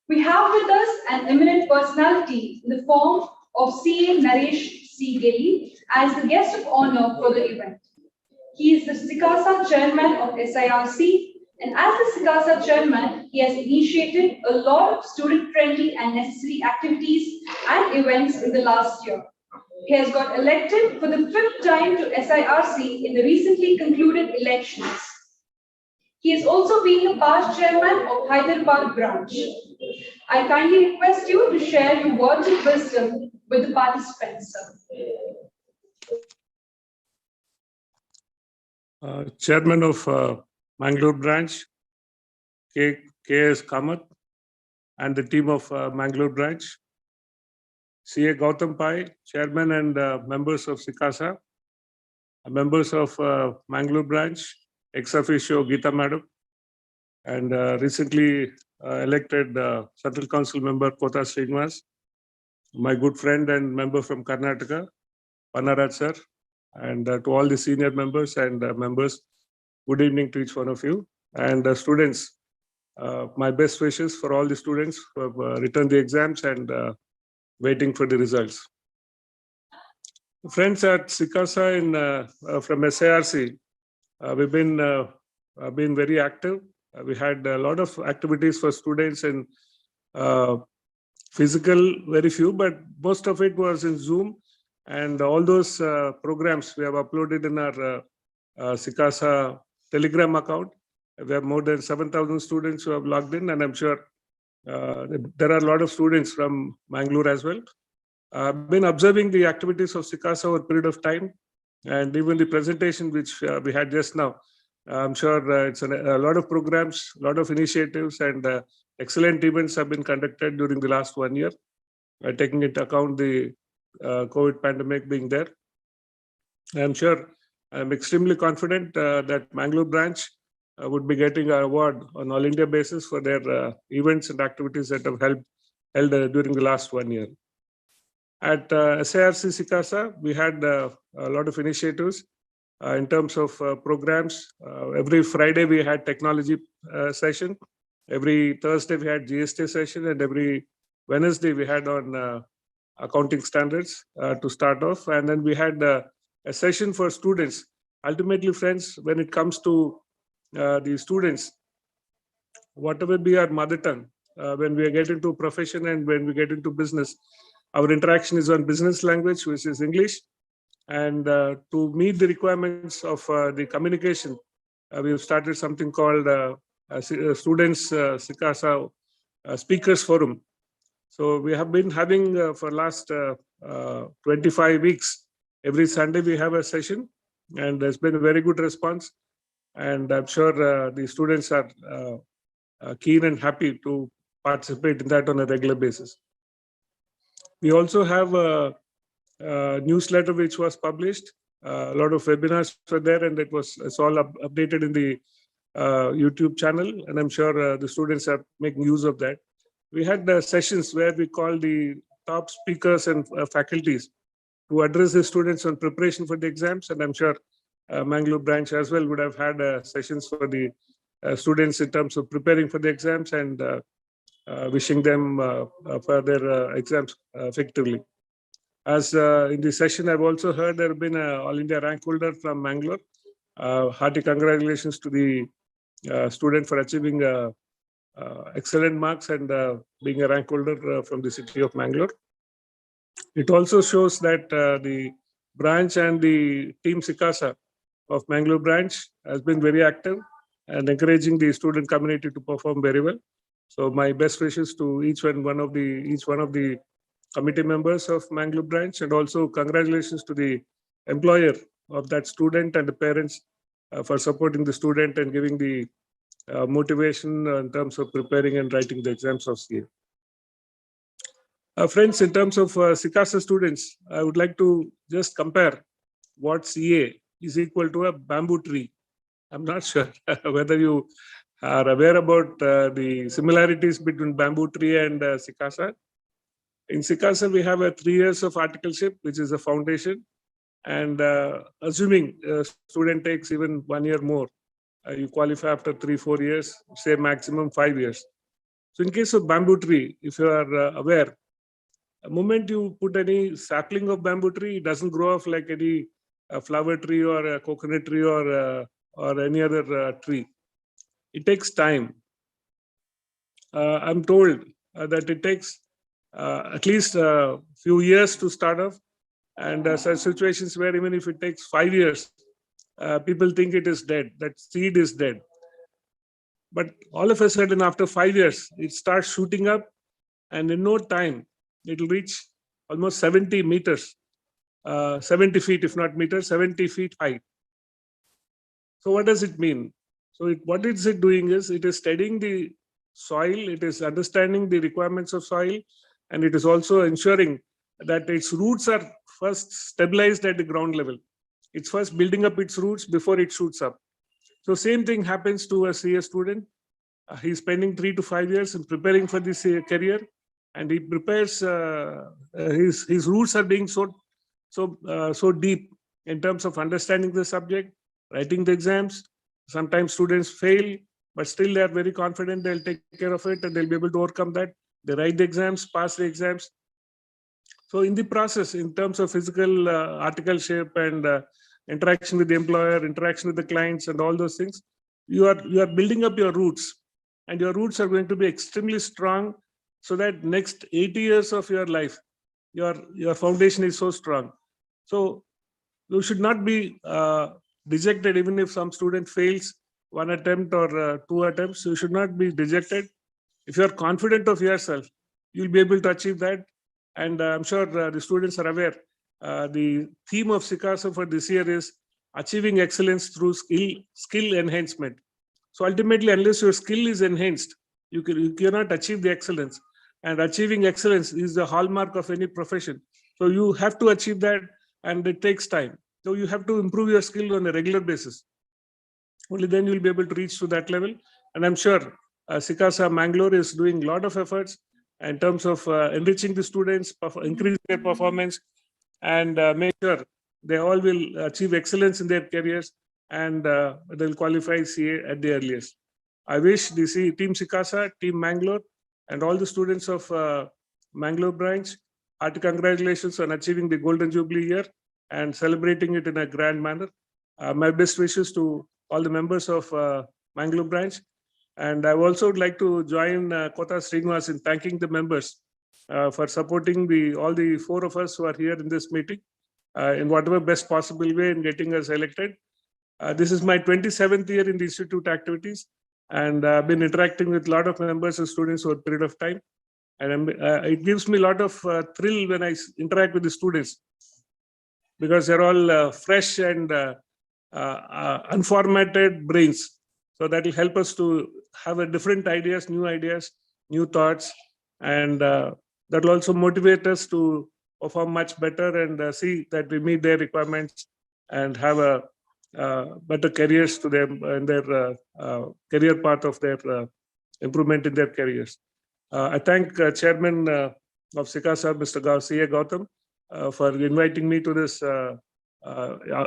We have with us an eminent personality in the form of CA Naresh C. Gilly as the guest of honor for the event. He is the SICASA chairman of SIRC, and as the SICASA chairman, he has initiated a lot of student-friendly and necessary activities and events in the last year. He has got elected for the 5th time to SIRC in the recently concluded elections. He is also being a past chairman of Hyderabad branch. I kindly request you to share your words of wisdom with the participants, sir. Chairman of Mangalore branch, K.S. Kamath, and the team of Mangalore branch, CA Gautam Pai, chairman and members of SICASA, members of Mangalore branch, ex officio Geeta Madam, and recently elected Central Council member Kota Srinivas, my good friend and member from Karnataka, Panaraj sir, and to all the senior members and members, good evening to each one of you. And students, my best wishes for all the students who have written the exams and waiting for the results. Friends at SICASA from SIRC, we've been very active. We had a lot of activities for students in physical, very few, but most of it was in Zoom. And all those programs we have uploaded in our SICASA Telegram account. We have more than 7,000 students who have logged in, and I'm sure there are a lot of students from Mangalore as well. I've been observing the activities of SICASA over a period of time, and even the presentation which we had just now. I'm sure it's a lot of programs, a lot of initiatives, and excellent events have been conducted during the last 1 year, taking into account the COVID pandemic being there. I'm extremely confident that Mangalore branch would be getting an award on all India basis for their events and activities that have held during the last 1 year. At SIRC SICASA, we had a lot of initiatives in terms of programs. Every Friday we had technology session. Every Thursday we had GST session, and every Wednesday we had on accounting standards to start off. And then we had a session for students. Ultimately, friends, when it comes to the students, whatever be our mother tongue, when we get into profession and when we get into business, our interaction is on business language, which is English. And to meet the requirements of the communication, we've started something called Students SICASA Speakers Forum. So we have been having for last 25 weeks, every Sunday we have a session, and there's been a very good response. And I'm sure the students are keen and happy to participate in that on a regular basis. We also have a newsletter which was published. A lot of webinars were there, and it's all updated in the YouTube channel. And I'm sure the students are making use of that. We had sessions where we called the top speakers and faculties to address the students on preparation for the exams. And I'm sure Mangalore branch as well would have had sessions for the students in terms of preparing for the exams and wishing them for their exams effectively. As in the session, I've also heard there have been an All India rank holder from Mangalore. Hearty congratulations to the student for achieving excellent marks and being a rank holder from the city of Mangalore. It also shows that the branch and the team SICASA of Mangalore branch has been very active and encouraging the student community to perform very well. So my best wishes to each one of the committee members of Mangalore branch, and also congratulations to the employer of that student and the parents for supporting the student and giving the motivation in terms of preparing and writing the exams of CA. Friends, in terms of SICASA students, I would like to just compare what CA is equal to a bamboo tree. I'm not sure whether you are aware about the similarities between bamboo tree and SICASA. In SICASA, we have a 3 years of articleship, which is a foundation. And assuming a student takes even 1 year more, you qualify after 3-4 years, say maximum 5 years. So in case of bamboo tree, if you are aware, the moment you put any sapling of bamboo tree, it doesn't grow off like any flower tree or a coconut tree or any other tree. It takes time. I'm told that it takes at least a few years to start off, and such situations where even if it takes 5 years, people think it is dead, that seed is dead. But all of a sudden, after 5 years, it starts shooting up, and in no time, it will reach almost 70 meters, 70 feet, if not meters, 70 feet high. So what does it mean? So what is it doing is, it is studying the soil, it is understanding the requirements of soil, and it is also ensuring that its roots are first stabilized at the ground level. It's first building up its roots before it shoots up. So same thing happens to a CA student. He's spending 3 to 5 years in preparing for this career, and he prepares, his roots are being so deep in terms of understanding the subject, writing the exams. Sometimes students fail, but still they are very confident they'll take care of it and they'll be able to overcome that. They write the exams, pass the exams. So in the process, in terms of physical articleship and interaction with the employer, interaction with the clients and all those things, you are building up your roots, and your roots are going to be extremely strong, so that next 80 years of your life, your foundation is so strong. So you should not be dejected even if some student fails 1 attempt or 2 attempts. You should not be dejected. If you are confident of yourself, you'll be able to achieve that. And I'm sure the students are aware. The theme of SICASA for this year is achieving excellence through skill enhancement. So ultimately, unless your skill is enhanced, you cannot achieve the excellence. And achieving excellence is the hallmark of any profession. So you have to achieve that, and it takes time. So you have to improve your skill on a regular basis. Only then you'll be able to reach to that level. And I'm sure SICASA Mangalore is doing a lot of efforts in terms of enriching the students, increasing their performance, and make sure they all will achieve excellence in their careers, and they'll qualify CA at the earliest. I wish the Team SICASA, Team Mangalore, and all the students of Mangalore branch hearty congratulations on achieving the Golden Jubilee year and celebrating it in a grand manner. My best wishes to all the members of Mangalore branch. And I also would like to join Kota Srinivas in thanking the members for supporting all the 4 of us who are here in this meeting in whatever best possible way in getting us elected. This is my 27th year in the institute activities, and I've been interacting with a lot of members and students over a period of time. And it gives me a lot of thrill when I interact with the students, because they're all fresh and unformatted brains. So that will help us to have a different ideas, new thoughts, and that will also motivate us to perform much better and see that we meet their requirements and have a better careers to them in their career path of their improvement in their careers. I thank Chairman of SICASA, Mr. C.A. Gautam, for inviting me to this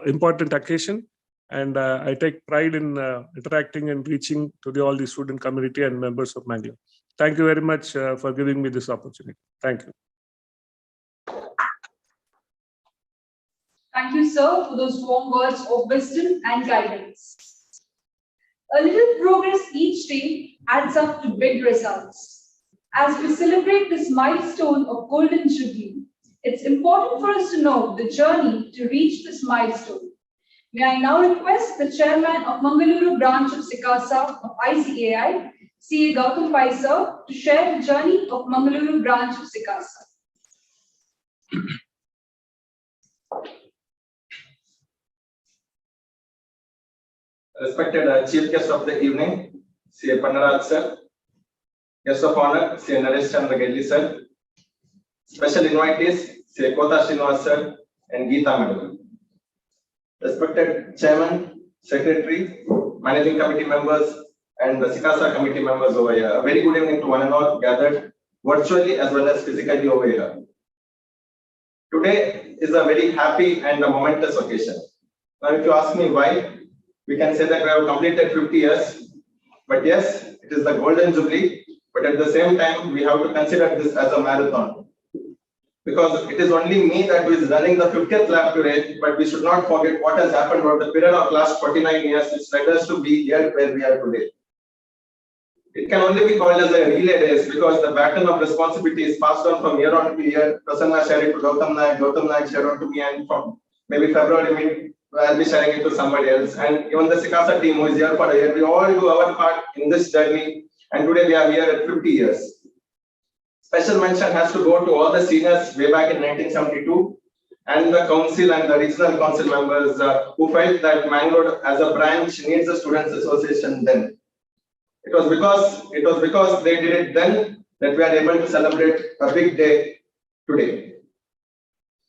important occasion. And I take pride in interacting and reaching to all the student community and members of Mangalore. Thank you very much for giving me this opportunity. Thank you. Thank you, sir, for those warm words of wisdom and guidance. A little progress each day adds up to big results. As we celebrate this milestone of Golden Jubilee, it's important for us to know the journey to reach this milestone. May I now request the Chairman of Mangaluru branch of SICASA of ICAI, C.A. Gautam Pai sir, to share the journey of Mangaluru branch of SICASA. Respected Chief Guest of the evening, C.A. Pandaraj sir, Guest of Honor, C.A. Naresh Chandra Gelli sir, Special Invitees, C.A. Kota Srinivas sir and Geeta Madam. Respected Chairman, Secretary, Managing Committee members, and the SICASA committee members over here. A very good evening to one and all gathered virtually as well as physically over here. Today is a very happy and a momentous occasion. Now, if you ask me why, we can say that we have completed 50 years, but yes, it is the golden jubilee, but at the same time, we have to consider this as a marathon. Because it is only me that is running the 50th lap today, but we should not forget what has happened over the period of last 49 years, which led us to be here where we are today. It can only be called as a relay race because the baton of responsibility is passed on from year on to year. Prasanna shared it to Gautam Naik shared on to me, and from maybe February, I'll be sharing it to somebody else. And even the SICASA team who is here for a year, we all do our part in this journey. And today we are here at 50 years. Special mention has to go to all the seniors way back in 1972 and the council and the regional council members who felt that Mangalore as a branch needs a students association then. It was because they did it then that we are able to celebrate a big day today.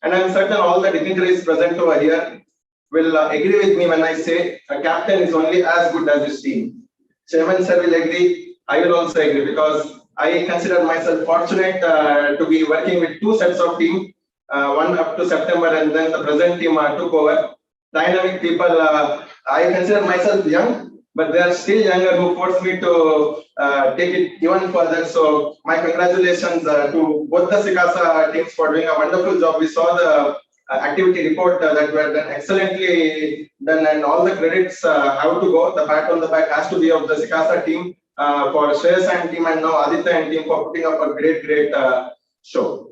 And I'm certain all the dignitaries present over here will agree with me when I say a captain is only as good as his team. Chairman sir will agree, I will also agree because I consider myself fortunate to be working with two sets of team, one up to September and then the present team took over. Dynamic people, I consider myself young, but they are still younger who forced me to take it even further. So my congratulations to both the SICASA teams for doing a wonderful job. We saw the activity report that were done excellently done, and all the credits have to go. The pat on the back has to be of the SICASA team for Shreyas and team and now Aditya and team for putting up a great show.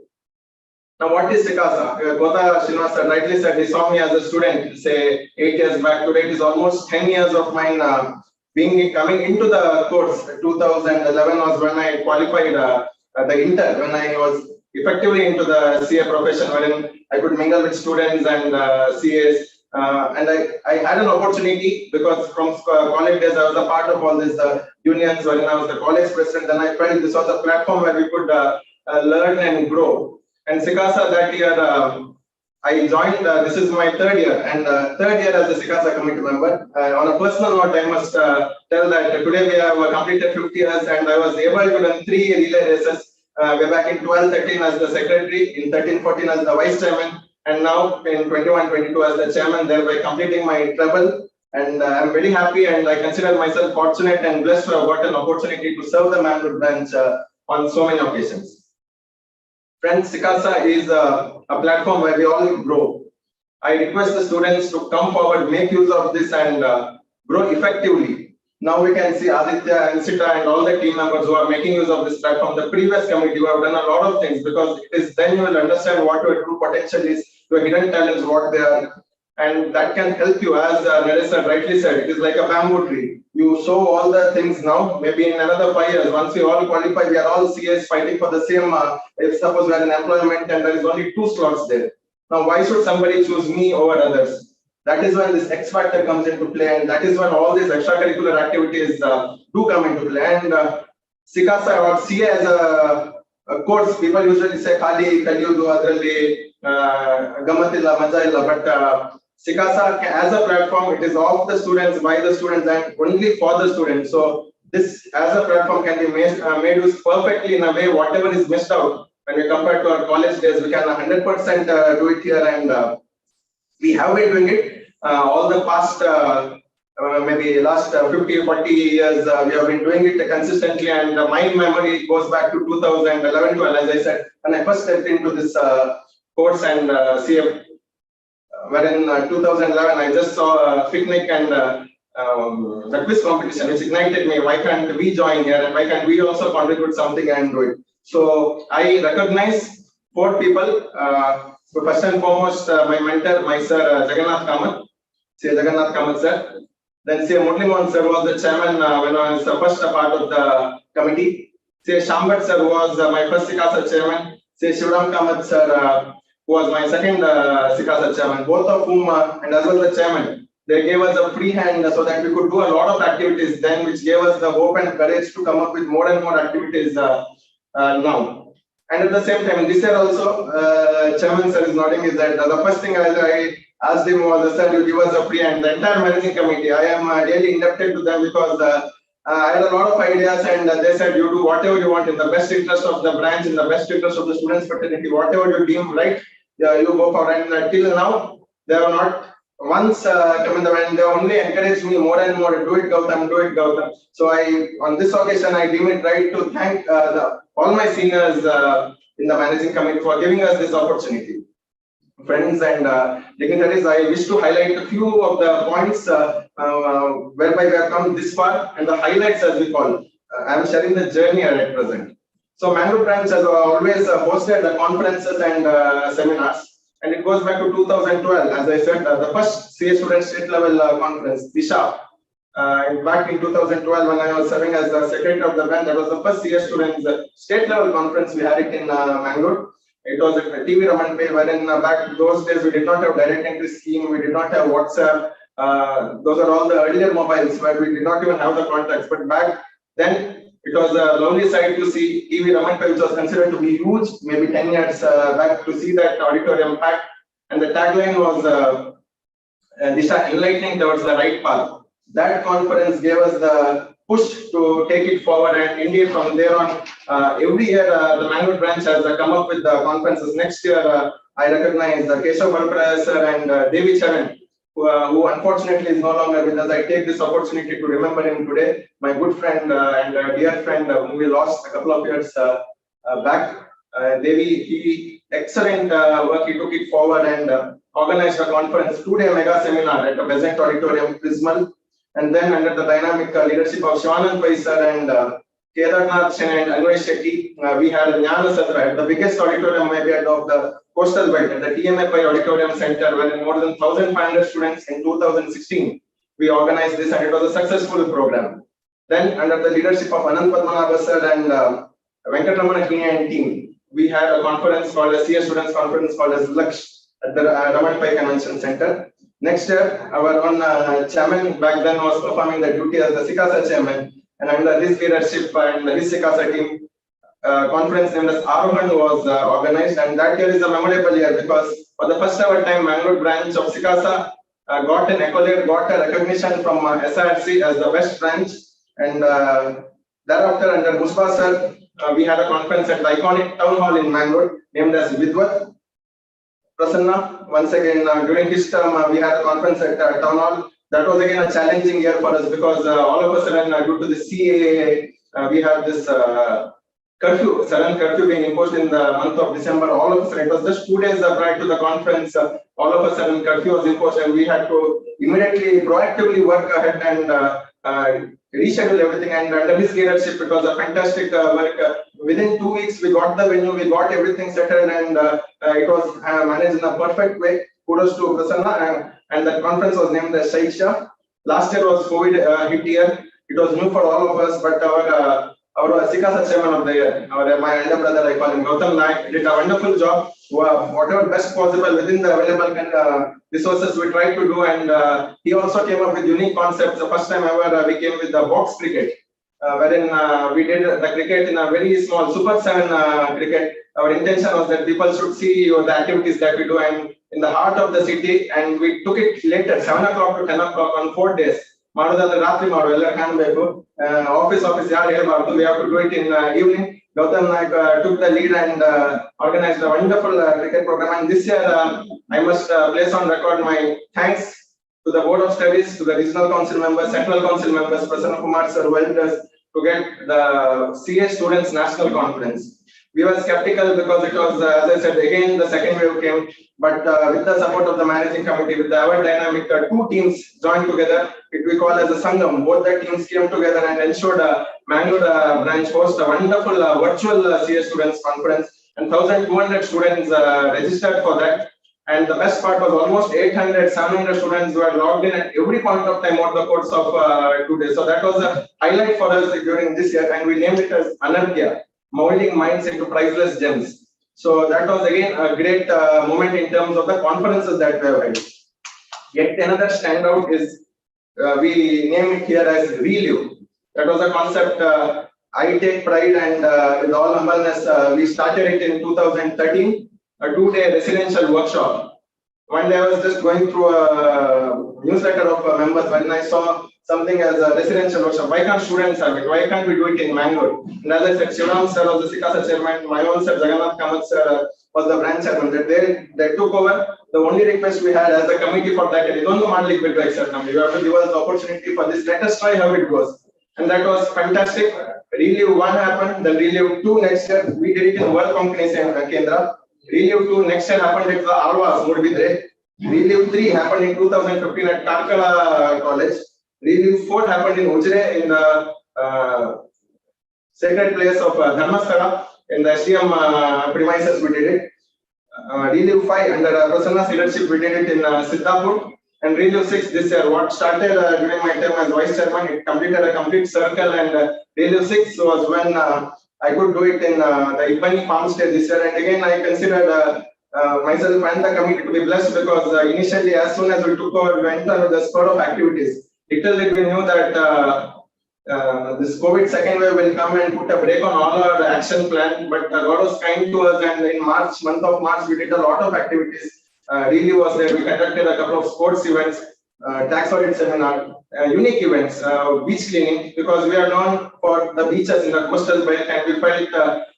Now, what is SICASA? Gota Srinivas rightly said, he saw me as a student, say 8 years back. Today it is almost 10 years of mine coming into the course. 2011 was when I qualified the intern, when I was effectively into the CA profession, wherein I could mingle with students and CAs. And I had an opportunity because from college days I was a part of all these unions wherein I was the college president. Then I felt this was a platform where we could learn and grow. And SICASA that year, I joined, this is my third year, and third year as a SICASA committee member. On a personal note, I must tell that today we have completed 50 years and I was able to run 3 relay races. Way back in 12-13 as the secretary, in 13-14 as the vice chairman, and now in 21-22 as the chairman, thereby completing my treble. And I'm very happy and I consider myself fortunate and blessed to have got an opportunity to serve the Mangaluru branch on so many occasions. Friends, SICASA is a platform where we all grow. I request the students to come forward, make use of this and grow effectively. Now we can see Aditya and Sita and all the team members who are making use of this platform. The previous committee who have done a lot of things because it is then you will understand what your true potential is, your hidden talents, what they are. And that can help you, as Naresa rightly said, it is like a bamboo tree. You show all the things now, maybe in another 5 years, once we all qualify, we are all CS fighting for the same, if suppose we are in employment and there is only 2 slots there. Now, why should somebody choose me over others? That is when this X factor comes into play, and that is when all these extracurricular activities do come into play. And SICASA or CA as a course, people usually say, Kali, Kaliyudu, Adrali, Gamatilla, Majailla, but SICASA as a platform, it is of the students, by the students, and only for the students. So this as a platform can be made use perfectly in a way, whatever is missed out. When we compare to our college days, we can 100% do it here, and we have been doing it. All the past, maybe last 50, 40 years, we have been doing it consistently, and my memory goes back to 2011, 12, as I said, when I first stepped into this course and CF. Wherein 2011, I just saw a picnic and the quiz competition, which ignited me. Why can't we join here and why can't we also contribute something and do it? So I recognize 4 people. So first and foremost, my mentor, my sir, Jagannath Kamath. Say Jagannath Kamath sir. Then say Murli sir was the chairman when I was first a part of the committee. Say Shambat sir was my first SICASA chairman. Say Shivram Kamath sir who was my second SICASA chairman, both of whom, and as well the chairman, they gave us a free hand so that we could do a lot of activities then, which gave us the hope and courage to come up with more and more activities now. And at the same time, this year also, Chairman sir is nodding is that the first thing I asked him was, sir, you give us a free hand. The entire managing committee, I am really indebted to them because I had a lot of ideas, and they said, you do whatever you want in the best interest of the branch, in the best interest of the students fraternity, whatever you deem right, you go for. And till now, they have not once come in the van. They only encouraged me more and more, do it Gautam, do it Gautam. So on this occasion, I deem it right to thank all my seniors in the managing committee for giving us this opportunity. Friends and dignitaries, I wish to highlight a few of the points whereby we have come this far, and the highlights, as we call. I am sharing the journey at present. So Mangaluru branch has always hosted the conferences and seminars, and it goes back to 2012. As I said, the first CA student state level conference, Disha. Back in 2012, when I was serving as the secretary of the branch, that was the first CA students state level conference. We had it in Mangaluru. It was a TV Raman Pay, wherein back those days we did not have direct entry scheme, we did not have WhatsApp. Those are all the earlier mobiles where we did not even have the contacts. But back then, it was a lovely sight to see TV Raman Pay, which was considered to be huge, maybe 10 years back, to see that auditorium packed. And the tagline was Disha, enlightening towards the right path. That conference gave us the push to take it forward, and indeed from there on, every year the Mangaluru branch has come up with the conferences. Next year, I recognize Keshav Balpraya sir and Devi Charan, who unfortunately is no longer with us. I take this opportunity to remember him today, my good friend and dear friend whom we lost a couple of years back. Devi, he excellent work. He took it forward and organized a conference, 2-day mega seminar at the Besant Auditorium, Prismal. And then under the dynamic leadership of Shivanand Pai sir and Kedarnath Sen and Anvesh Shetty, we had a Jnana Satra, the biggest auditorium maybe of the coastal belt, at the TMA Pai Auditorium Center, where more than 1,500 students in 2016, we organized this, and it was a successful program. Then under the leadership of Anand Padmanabha sir and Venkatramana Kini and team, we had a conference called a CS Students Conference called as Laksh at the Raman Pai Convention Center. Next year, our own chairman back then was performing the duty as the SICASA chairman, and under his leadership and his SICASA team, conference named as Arohan was organized, and that year is a memorable year because for the first ever time, Mangaluru branch of SICASA got an accolade, got a recognition from SIRC as the best branch, and thereafter under Musba sir, we had a conference at the iconic town hall in Mangaluru named as Vidwat. Prasanna, once again, during his term, we had a conference at town hall. That was again a challenging year for us because all of a sudden, due to the CAA, we have this curfew, sudden curfew being imposed in the month of December. All of a sudden, it was just 2 days prior to the conference, all of a sudden curfew was imposed, and we had to immediately, proactively work ahead and reschedule everything. And under his leadership, it was a fantastic work. Within 2 weeks, we got the venue, we got everything settled, and it was managed in a perfect way. Kudos to Prasanna, and that conference was named as Shaiksha. Last year was COVID hit year. It was new for all of us, but our SICASA chairman of the year, my elder brother, I call him Gautam Naik, did a wonderful job. Whatever best possible within the available resources we tried to do, and he also came up with unique concepts. The first time ever we came with the box cricket, wherein we did the cricket in a very small Super 7 cricket. Our intention was that people should see the activities that we do, and in the heart of the city, and we took it later, 7 o'clock to 10 o'clock on 4 days. Madhudandra Ratri Madu, Ella Kanbeku, office, we have to do it in evening. Gautam Naik took the lead and organized a wonderful cricket program. And this year, I must place on record my thanks to the Board of Studies, to the Regional Council members, Central Council members, Prasanna Kumar sir, helped us to get the CA Students National Conference. We were skeptical because it was, as I said, again the second wave came. But with the support of the managing committee, with the ever dynamic, 2 teams joined together, it we call as a Sangam. Both the teams came together and ensured Mangaluru branch host a wonderful virtual CS Students Conference, and 1,200 students registered for that. And the best part was almost 800, 700 students who had logged in at every point of time over the course of 2 days. So that was a highlight for us during this year, and we named it as Anantya, molding minds into priceless gems. So that was again a great moment in terms of the conferences that we have had. Yet another standout is we name it here as Relive. That was a concept I take pride, and with all humbleness, we started it in 2013, a 2-day residential workshop. one day I was just going through a newsletter of members when I saw something as a residential workshop. Why can't students have it? Why can't we do it in Mangalore? And as I said, Shivram sir was the SICASA chairman, my own sir Jagannath Kamath sir was the branch chairman. They took over. The only request we had as a committee for that, you don't know you have to give us the opportunity for this. Let us try how it goes. And that was fantastic. Relieve 1 happened, then Relieve 2 next year. We did it in World Companies in Kendra. Relieve 2 next year happened at the Alvas, Mudbidre. Relieve 3 happened in 2015 at Karkala College. Relieve 4 happened in Ujre in the sacred place of Dharmasthala in the STM premises. We did it. Relieve 5 under Prasanna's leadership, we did it in Siddhapur. And Relieve 6 this year, what started during my term as vice chairman, it completed a complete circle. And Relieve 6 was when I could do it in the Ibani Farm State this year. And again, I considered myself and the committee to be blessed because initially, as soon as we took over, we went on with the spur of activities. Little did we knew that this COVID second wave will come and put a break on all our action plan. But God was kind to us, and in March, month of March, we did a lot of activities. Really was there. We conducted a couple of sports events, tax audit seminar, unique events, beach cleaning, because we are known for the beaches in the coastal belt, and we felt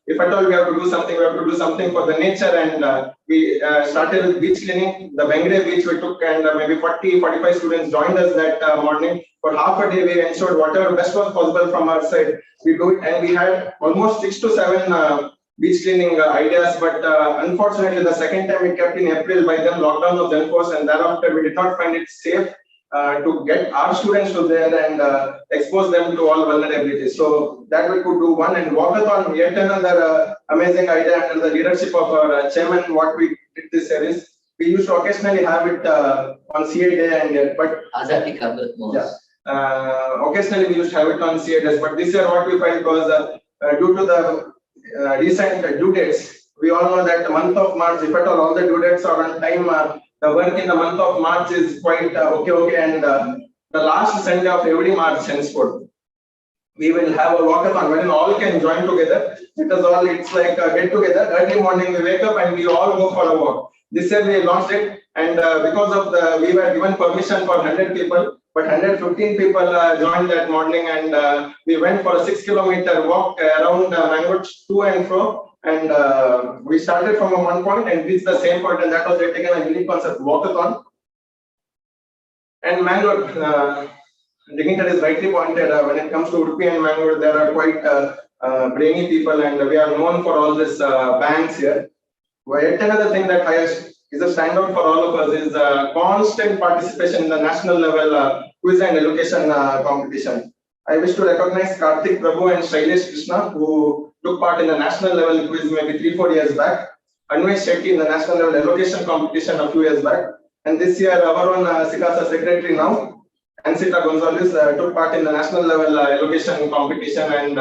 if at all we have to do something, we have to do something for the nature. And we started with beach cleaning. The Vengre beach we took, and maybe 40-45 students joined us that morning. For half a day, we ensured whatever best was possible from our side, we do it. And we had almost 6 to 7 beach cleaning ideas, but unfortunately the second time we kept in April. By then lockdown was enforced, and thereafter we did not find it safe to get our students to there and expose them to all vulnerabilities. So that we could do one. And walkathon, yet another amazing idea under the leadership of our chairman. What we did this year is we used to occasionally have it on CA day, and but occasionally we used to have it on CA days. But this year what we felt was due to the recent due dates, we all know that the month of March, if at all the due dates are on time, the work in the month of March is quite okay. And the last Sunday of every March henceforth, we will have a walkathon wherein all can join together. It's like a get together. Early morning we wake up and we all go for a walk. This year we launched it, and because of we were given permission for 100 people. But 115 people joined that morning, and we went for a 6-kilometer walk around Mangaluru to and fro. And we started from one point and reached the same point, and that was taken a unique concept, walkathon. And Mangaluru, Dignitary is rightly pointed, when it comes to Udupi and Mangaluru, there are quite brainy people, and we are known for all these banks here. Yet another thing that is a standout for all of us is constant participation in the national level quiz and allocation competition. I wish to recognize Karthik Prabhu and Shailesh Krishna, who took part in the national level quiz maybe 3-4 years back. Anvesh Shetty in the national level allocation competition a few years back. And this year, our own SICASA secretary now, Ansita Gonzalez, took part in the national level allocation competition, and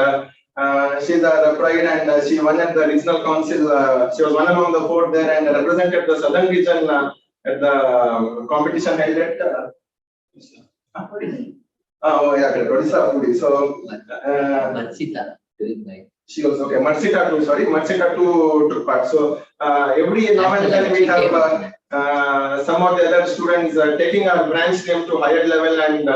she's the pride, and she won at the regional council. She was one among the 4 there and represented the southern region at the competition held at Odisha Puri. So Marsita during my. She was okay. Marsita too. Sorry, Marsita too took part. So every now and then we have some of the other students taking our branch name to higher level, and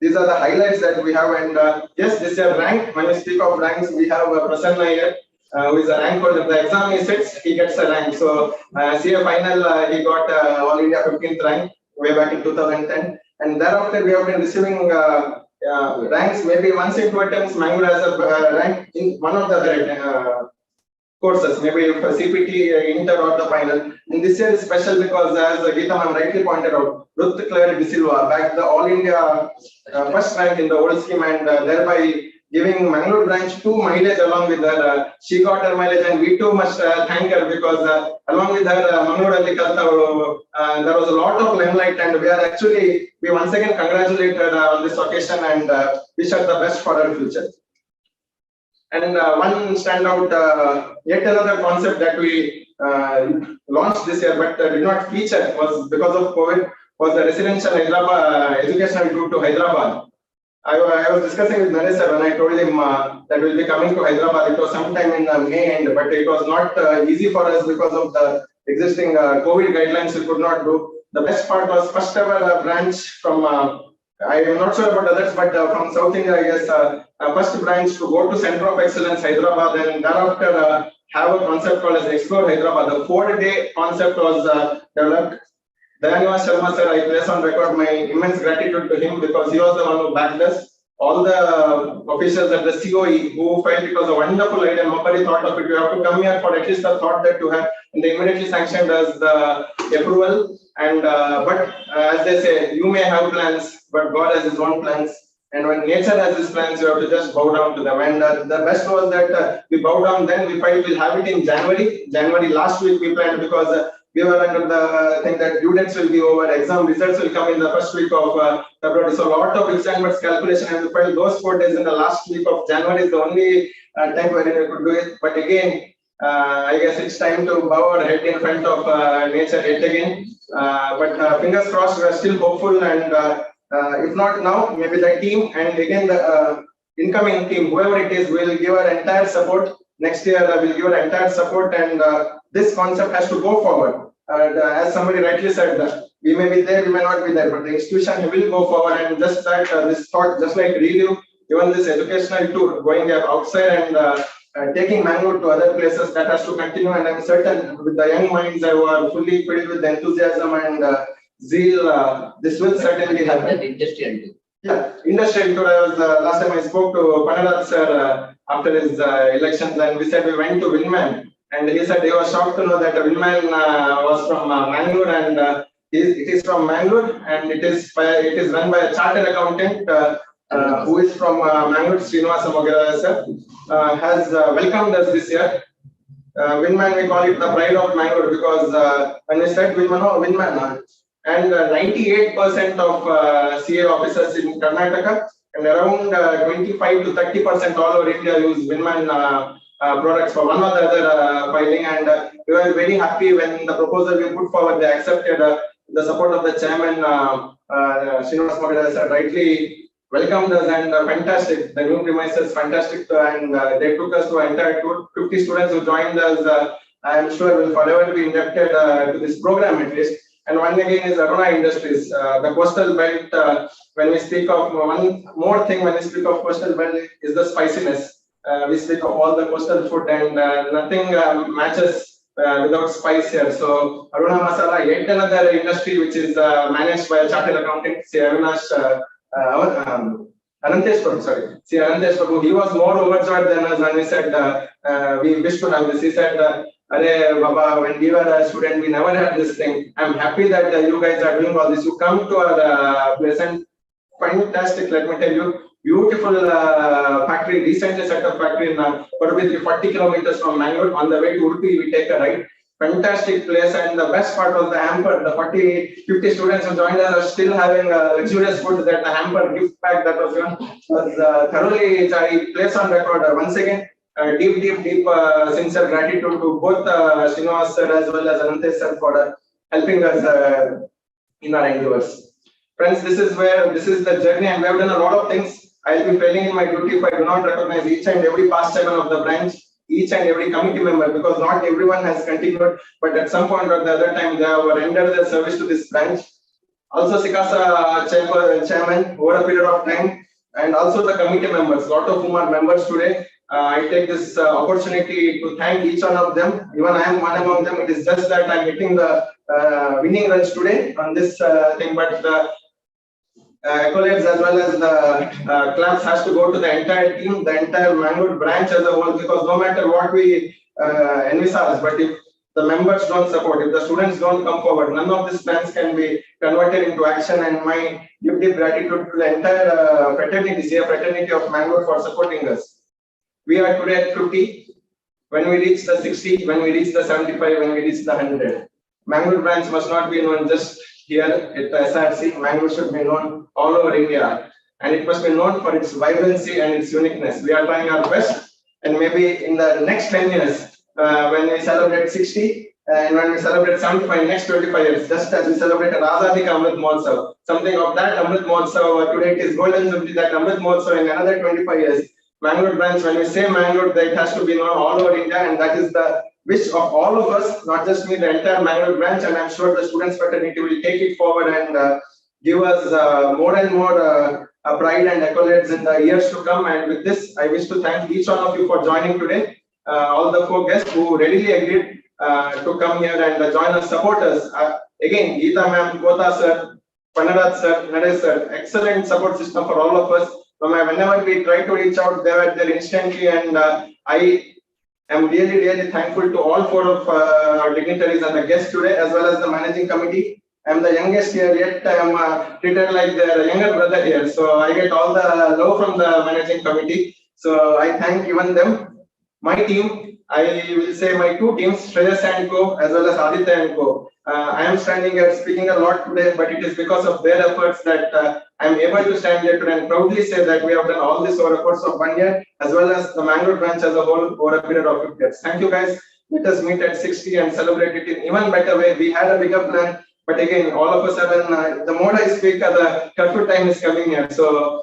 these are the highlights that we have. And yes, this year rank. When we speak of ranks, we have Prasanna here, who is a rank holder. If the exam he sits, he gets a rank. So CA final, he got All India 15th rank way back in 2010. And thereafter, we have been receiving ranks maybe once in 2 attempts. Mangaluru has a rank in one of the other courses, maybe for CPT, Inter or the final. And this year is special because, as Geeta ma'am rightly pointed out, Ruth Claire De Silva bagged the All India first rank in the old scheme, and thereby giving Mangaluru branch 2 mileage along with her. She got her mileage, and we too must thank her because along with her, Mangaluru there was a lot of limelight, and we once again congratulate her on this occasion and wish her the best for her future. And one standout, yet another concept that we launched this year but did not feature was because of COVID, was the residential Hyderabad educational tour to Hyderabad. I was discussing with Naresh sir when I told him that we'll be coming to Hyderabad. It was sometime in May end, but it was not easy for us because of the existing COVID guidelines we could not do. The best part was first ever branch from, I am not sure about others, but from South India, I guess, first branch to go to Center of Excellence, Hyderabad, and thereafter have a concept called as Explore Hyderabad. The 4-day concept was developed. Dayaniva Sharma sir, I place on record my immense gratitude to him because he was the one who backed us. All the officials at the COE who felt it was a wonderful idea, nobody thought of it. You have to come here for at least the thought that you have, and they immediately sanctioned us the approval. And but as they say, you may have plans, but God has His own plans. And when nature has His plans, you have to just bow down to them. And the best was that we bow down. Then we felt we'll have it in January. January last week we planned because we were under the thing that due dates will be over, exam results will come in the first week of February. So a lot of ifs and buts calculation, and we felt those 4 days in the last week of January is the only time where we could do it. But again, I guess it's time to bow our head in front of nature yet again. But fingers crossed, we are still hopeful, and if not now, maybe the team and again the incoming team, whoever it is, will give our entire support. Next year, we'll give our entire support, and this concept has to go forward. As somebody rightly said, we may be there, we may not be there, but the institution will go forward. And just that this thought, just like Review, even this educational tour, going outside and taking Mangalore to other places, that has to continue. And I'm certain with the young minds who are fully filled with enthusiasm and zeal, this will certainly happen. Industrial tour. Yeah, industrial tour. I was last time I spoke to Panarad sir after his elections, and we said we went to Willman, and he said he was shocked to know that Willman was from Mangalore, and it is from Mangalore, and it is run by a chartered accountant who is from Mangalore, Srinivasa Mogera sir, has welcomed us this year. Willman, we call it the pride of Mangalore because when we said Willman, and 98% of CA officers in Karnataka and around 25 to 30% all over India use Willman products for one or the other filing. And we were very happy when the proposal we put forward, they accepted the support of the chairman, Srinivas Mogera sir, rightly welcomed us, and fantastic. The new premises, fantastic, and they took us to an entire 50 students who joined us. I am sure will forever be inducted to this program at least. And one again is Aruna Industries, the coastal belt. When we speak of one more thing, when we speak of coastal belt, is the spiciness. We speak of all the coastal food, and nothing matches without spice here. So Aruna Masala, yet another industry which is managed by a chartered accountant, C. Avinash Anantesh Prabhu, sorry. C. Anantesh Prabhu, he was more overjoyed than us when we said we wish to have this. He said, Arey Baba, when we were a student, we never had this thing. I'm happy that you guys are doing all this. You come to our place, and fantastic, let me tell you, beautiful factory, recently set up factory in Padubidri, 40 kilometers from Mangalore. On the way to Udupi, we take a ride. Fantastic place, and the best part was the hamper. The 50 students who joined us are still having luxurious food. That the hamper gift pack that was given was thoroughly, I place on record once again. Deep sincere gratitude to both Srinivas sir as well as Anantesh sir for helping us in our endeavors. Friends, this is the journey, and we have done a lot of things. I'll be failing in my duty if I do not recognize each and every past chairman of the branch, each and every committee member, because not everyone has continued, but at some point or the other time they have rendered their service to this branch. Also SICASA chairman over a period of time, and also the committee members, a lot of whom are members today. I take this opportunity to thank each one of them. Even I am one among them. It is just that I'm hitting the winning runs today on this thing, but the accolades as well as the claps has to go to the entire team, the entire Mangalore branch as a whole, because no matter what we envisage, but if the members don't support, if the students don't come forward, none of these plans can be converted into action. And my deep gratitude to the entire fraternity of Mangalore for supporting us. We are today at 50. When we reach the 60, when we reach the 75, when we reach the 100, Mangalore branch must not be known just here at SRC. Mangalore should be known all over India, and it must be known for its vibrancy and its uniqueness. We are trying our best, and maybe in the next 10 years, when we celebrate 60 and when we celebrate 75, next 25 years, just as we celebrated Azadi Ka Amrit Mahotsav, something of that Amrit Mahotsav, today it is Golden Jubilee, that Amrit Mahotsav in another 25 years. Mangalore branch, when we say Mangalore, it has to be known all over India, and that is the wish of all of us, not just me, the entire Mangalore branch, and I'm sure the students fraternity will take it forward and give us more and more pride and accolades in the years to come. And with this, I wish to thank each one of you for joining today. All the 4 guests who readily agreed to come here and join us, support us. Again, Geeta ma'am, Kota sir, Panarad sir, Naresh sir, excellent support system for all of us. Whenever we try to reach out, they were there instantly, and I am really thankful to all 4 of our dignitaries and the guests today, as well as the managing committee. I am the youngest here, yet I am treated like the younger brother here. So I get all the love from the managing committee. So I thank even them. My team, I will say my 2 teams, Shreyas and Co, as well as Aditya and Co. I am standing here speaking a lot today, but it is because of their efforts that I am able to stand here today and proudly say that we have done all this over a course of 1 year, as well as the Mangalore branch as a whole over a period of 50 years. Thank you guys. Let us meet at 60 and celebrate it in even better way. We had a bigger plan, but again, all of us have been, the more I speak, the curfew time is coming here. So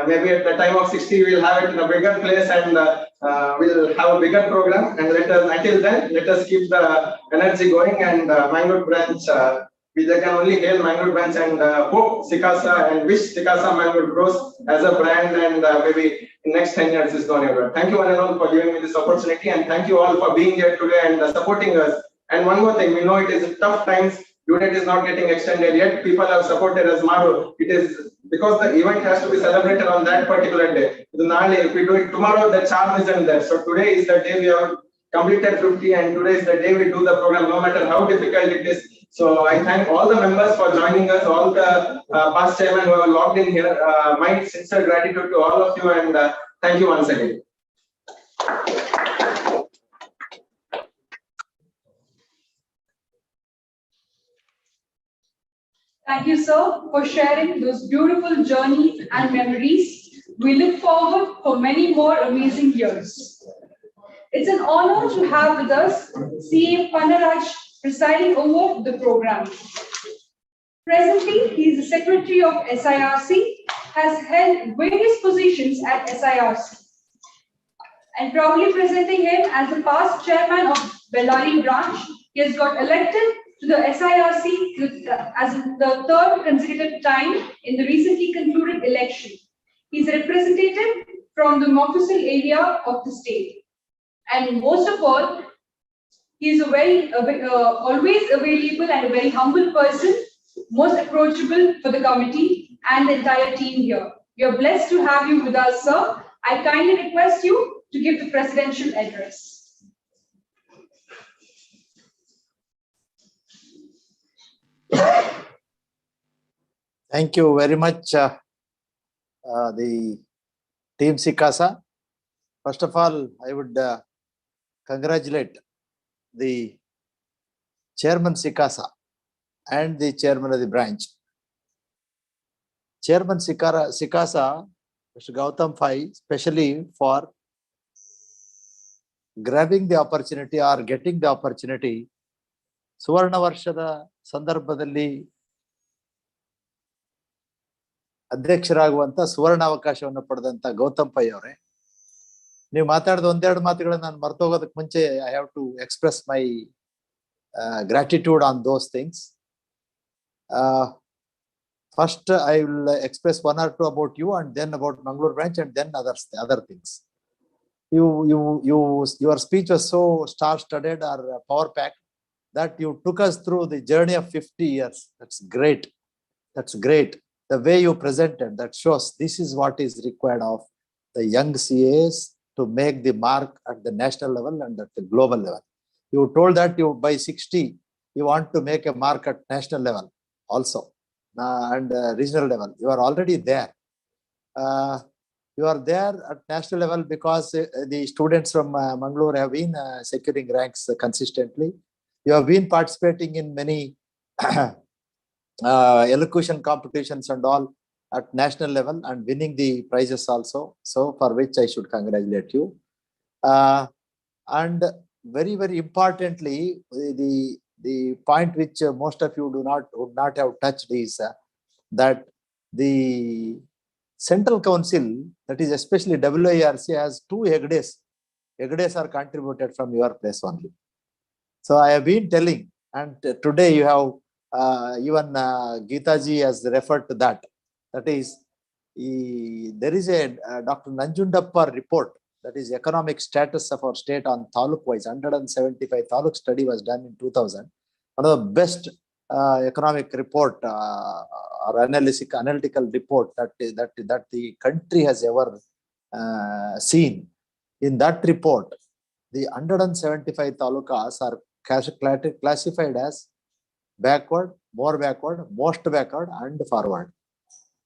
maybe at the time of 60, we'll have it in a bigger place and we'll have a bigger program. And until then, let us keep the energy going, and Mangalore branch, we can only hail Mangalore branch and hope SICASA and wish SICASA Mangalore grows as a brand, and maybe in next 10 years is going everywhere. Thank you one and all for giving me this opportunity, and thank you all for being here today and supporting us. And one more thing, we know it is tough times. Unit is not getting extended yet. People have supported us. Maru. It is because the event has to be celebrated on that particular day. If we do it tomorrow, the charm isn't there. So today is the day we have completed 50, and today is the day we do the program, no matter how difficult it is. So I thank all the members for joining us, all the past chairmen who have logged in here. My sincere gratitude to all of you, and thank you once again. Thank you, sir, for sharing those beautiful journeys and memories. We look forward for many more amazing years. It's an honor to have with us CA Panaraj presiding over the program. Presently, he is the Secretary of SIRC, has held various positions at SIRC. And proudly presenting him as the past chairman of Bellary branch, he has got elected to the SIRC as the 3rd consecutive time in the recently concluded election. He is a representative from the Mofussil area of the state. And most of all, he is a very always available and a very humble person, most approachable for the committee and the entire team here. We are blessed to have you with us, sir. I kindly request you to give the presidential address. Thank you very much, the team SICASA. First of all, I would congratulate the chairman SICASA and the chairman of the branch. Chairman SICASA, Mr. Gautam Pai, especially for grabbing the opportunity or getting the opportunity. ಸುವರ್ಣ ವರ್ಷದ ಸಂದರ್ಭದಲ್ಲಿ ಅಧ್ಯಕ್ಷರಾಗುವಂತ ಸುವರ್ಣ ಅವಕಾಶವನ್ನು ಪಡೆದಂತ ಗೌತಮ್ ಪೈ ಅವರೇ, ನೀವು ಮಾತಾಡಿದ ಒಂದೆರಡು ಮಾತುಗಳನ್ನು ನಾನು ಮರ್ತೋಗೋದಕ್ಕೆ ಮುಂಚೆ I have to express my gratitude on those things. First, I will express one or two about you, and then about Mangalore branch, and then other things. Your speech was so star-studded or power-packed that you took us through the journey of 50 years. That's great. That's great. The way you presented, that shows this is what is required of the young CAs to make the mark at the national level and at the global level. You told that you by 60, you want to make a mark at national level also and regional level. You are already there. You are there at national level because the students from Mangalore have been securing ranks consistently. You have been participating in many elocution competitions and all at national level and winning the prizes also. So for which I should congratulate you. And very, very importantly, the point which most of you would not have touched is that the Central Council, that is especially WIRC, has 2 Hegdes. Hegdes are contributed from your place only. So I have been telling, and today you have even Geeta ji has referred to that. That is, there is a Dr. Nanjundappa report, that is economic status of our state on taluk wise. 175 taluk study was done in 2000. One of the best economic report or analytical report that the country has ever seen. In that report, the 175 talukas are classified as backward, more backward, most backward, and forward.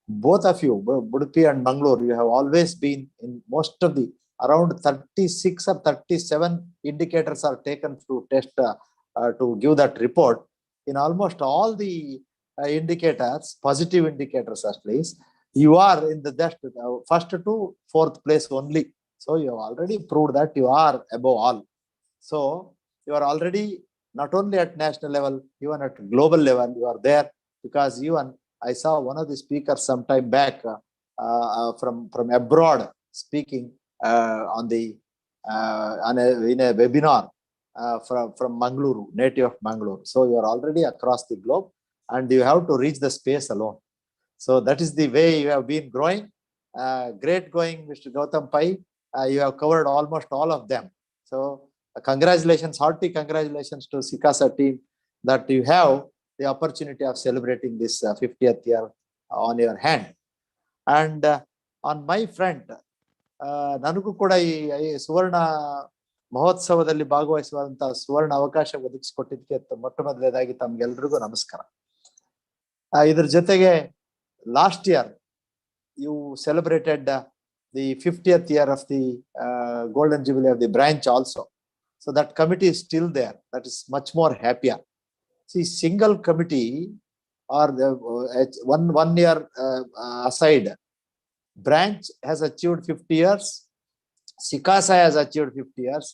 Both of you, Udupi and Mangalore, you have always been in most of the around 36 or 37 indicators are taken to test to give that report. In almost all the indicators, positive indicators at least, you are in the first to fourth place only. So you have already proved that you are above all. So you are already not only at national level, even at global level, you are there, because even I saw one of the speakers some time back from abroad speaking in a webinar from Mangaluru, native of Mangaluru. So you are already across the globe, and you have to reach the space alone. So that is the way you have been growing. Great going, Mr. Gautam Pai. You have covered almost all of them. So congratulations, hearty congratulations to SICASA team that you have the opportunity of celebrating this 50th year on your hand. And on my front, ನನಗೂ ಕೂಡ ಈ ಸುವರ್ಣ ಮಹೋತ್ಸವದಲ್ಲಿ ಭಾಗವಹಿಸುವಂತಹ ಸುವರ್ಣ ಅವಕಾಶ ಒದಗಿಸಿಕೊಟ್ಟಿದ್ದಕ್ಕೆ ಮೊಟ್ಟ ಮೊದಲನೇದಾಗಿ ತಮ್ಗೆಲ್ರಿಗೂ ನಮಸ್ಕಾರ. ಇದ್ರ ಜೊತೆಗೆ last year you celebrated the 50th year of the golden jubilee of the branch also. So that committee is still there. That is much more happier. See, single committee or the one year aside, branch has achieved 50 years, SICASA has achieved 50 years,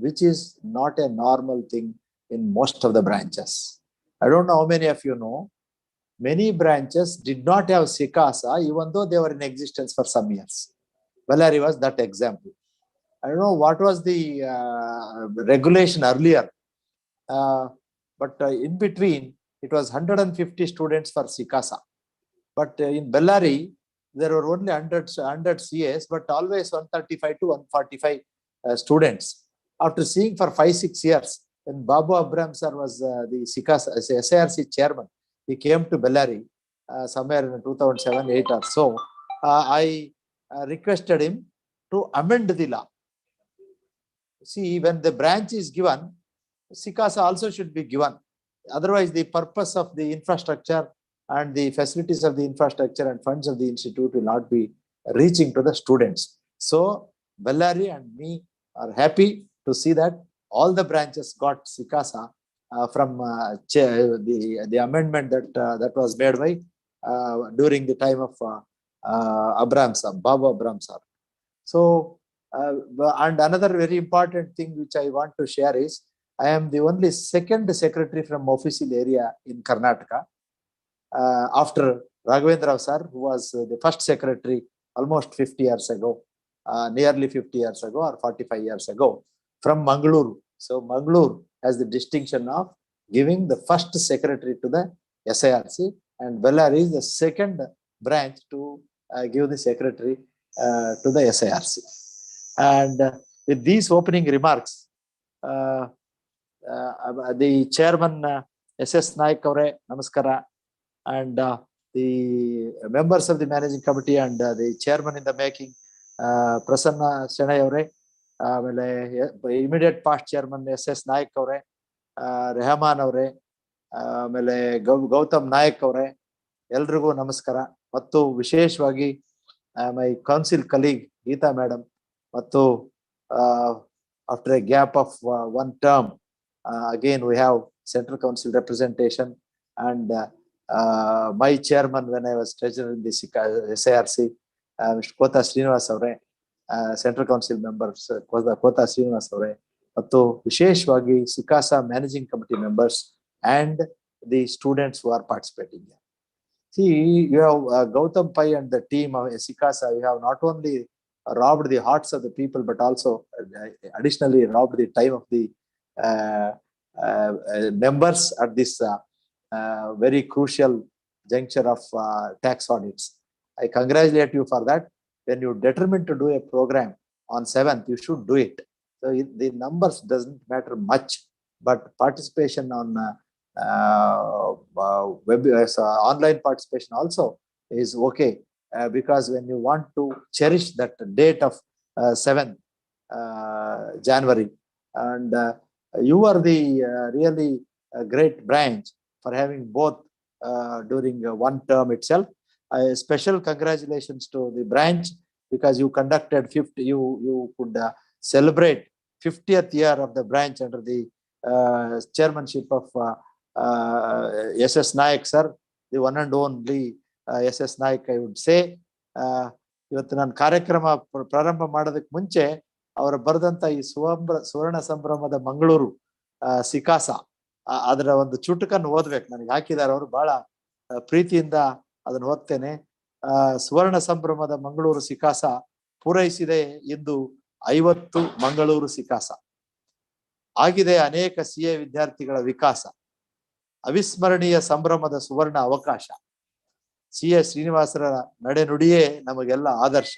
which is not a normal thing in most of the branches. I don't know how many of you know, many branches did not have SICASA even though they were in existence for some years. Bellary was that example. I don't know what was the regulation earlier, but in between it was 150 students for SICASA. But in Bellary, there were only 100 CAs, but always 135 to 145 students. After seeing for 5-6 years, when Babu Abram sir was the SICASA SIRC chairman, he came to Bellary somewhere in 2007-8 or so. I requested him to amend the law. See, when the branch is given, SICASA also should be given. Otherwise, the purpose of the infrastructure and the facilities of the infrastructure and funds of the institute will not be reaching to the students. So, Bellary and me are happy to see that all the branches got SICASA from the amendment that was made by during the time of Abram sir, Babu Abram sir. So, and another very important thing which I want to share is, I am the only second secretary from official area in Karnataka, after Raghavendra sir, who was the first secretary almost 50 years ago, nearly 50 years ago or 45 years ago, from Mangaluru. So Mangaluru has the distinction of giving the first secretary to the SIRC, and Bellary is the second branch to give the secretary to the SIRC. And with these opening remarks, the chairman SS Naik Avare, namaskara, and the members of the managing committee and the chairman in the making, Prasanna Senai Avare, immediate past chairman SS Naik Avare, Rehman Avare, Gautam Naik Avare, ಎಲ್ರಿಗೂ ನಮಸ್ಕಾರ. ಮತ್ತು ವಿಶೇಷವಾಗಿ ಮೈ council colleague Geetha madam, ಮತ್ತು after a gap of one term, again we have central council representation, and my chairman when I was treasurer in the SIRC, Mr. Kota Srinivas Avare, central council members Kota Srinivas Avare, ಮತ್ತು ವಿಶೇಷವಾಗಿ SICASA managing committee members and the students who are participating here. See, you have Gautam Pai and the team of SICASA, you have not only robbed the hearts of the people, but also additionally robbed the time of the members at this very crucial juncture of tax audits. I congratulate you for that. When you determine to do a program on 7th, you should do it. So the numbers doesn't matter much, but participation on online participation also is okay, because when you want to cherish that date of 7th January, and you are the really great branch for having both during one term itself. A special congratulations to the branch, because you conducted 50, you could celebrate 50th year of the branch under the chairmanship of SS Naik sir, the one and only SS Naik, I would say. ಇವತ್ತು ನಾನು ಕಾರ್ಯಕ್ರಮ ಪ್ರಾರಂಭ ಮಾಡೋದಕ್ಕೆ ಮುಂಚೆ ಅವರ ಬರೆದಂತ ಈ ಸುವರ್ಣ ಸಂಭ್ರಮದ ಮಂಗಳೂರು ಸಿಕಾಸ ಅದರ ಒಂದು ಚುಟುಕನ್ನು ಓದ್ಬೇಕು, ನನಗೆ ಹಾಕಿದ್ದಾರೆ ಅವರು, ಬಹಳ ಪ್ರೀತಿಯಿಂದ ಅದನ್ನು ಓದ್ತೇನೆ. ಸುವರ್ಣ ಸಂಭ್ರಮದ ಮಂಗಳೂರು ಸಿಕಾಸ ಪೂರೈಸಿದೆ ಇಂದು 50 ಮಂಗಳೂರು ಸಿಕಾಸ ಆಗಿದೆ, ಅನೇಕ CA ವಿದ್ಯಾರ್ಥಿಗಳ ವಿಕಾಸ, ಅವಿಸ್ಮರಣೀಯ ಸಂಭ್ರಮದ ಸುವರ್ಣ ಅವಕಾಶ. CA ಶ್ರೀನಿವಾಸರ ನಡೆನುಡಿಯೇ ನಮಗೆಲ್ಲ ಆದರ್ಶ.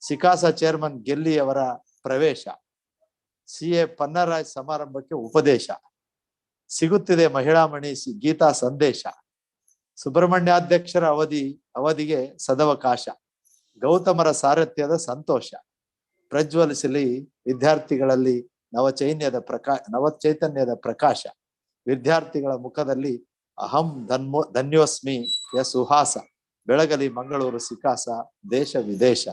ಸಿಕಾಸ ಚೇರ್ಮನ್ ಗೆಲ್ಲಿ ಅವರ ಪ್ರವೇಶ, CA ಪನ್ನರಾಜ್ ಸಮಾರಂಭಕ್ಕೆ ಉಪದೇಶ, ಸಿಗುತ್ತಿದೆ ಮಹಿಳಾಮಣಿ ಗೀತಾ ಸಂದೇಶ, ಸುಬ್ರಹ್ಮಣ್ಯಾಧ್ಯಕ್ಷರ ಅವಧಿಗೆ ಸದವಕಾಶ, ಗೌತಮರ ಸಾರಥ್ಯದ ಸಂತೋಷ, ಪ್ರಜ್ವಲಿಸಲಿ ವಿದ್ಯಾರ್ಥಿಗಳಲ್ಲಿ ನವಚೈತನ್ಯದ ಪ್ರಕಾಶ, ವಿದ್ಯಾರ್ಥಿಗಳ ಮುಖದಲ್ಲಿ ಅಹಂ ಧನ್ಯೋಸ್ಮಿ ಸುಹಾಸ, ಬೆಳಗಲಿ ಮಂಗಳೂರು ಸಿಕಾಸ ದೇಶ ವಿದೇಶ.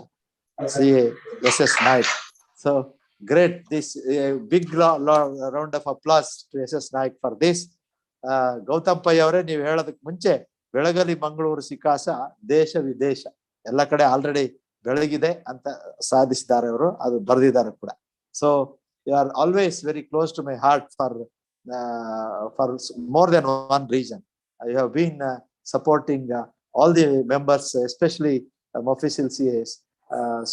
CA SS Naik. So great, this big round of applause to SS Naik for this. Gautam Pai ಅವರೇ, ನೀವು ಹೇಳೋದಕ್ಕೆ ಮುಂಚೆ ಬೆಳಗಲಿ ಮಂಗಳೂರು ಸಿಕಾಸ ದೇಶ ವಿದೇಶ ಎಲ್ಲ ಕಡೆ ಆಲ್ರೆಡಿ ಬೆಳಗಿದೆ ಅಂತ ಸಾಧಿಸಿದ್ದಾರೆ ಅವರು, ಅದು ಬರೆದಿದ್ದಾರೆ ಕೂಡ. So you are always very close to my heart for more than one reason. You have been supporting all the members, especially official CAs,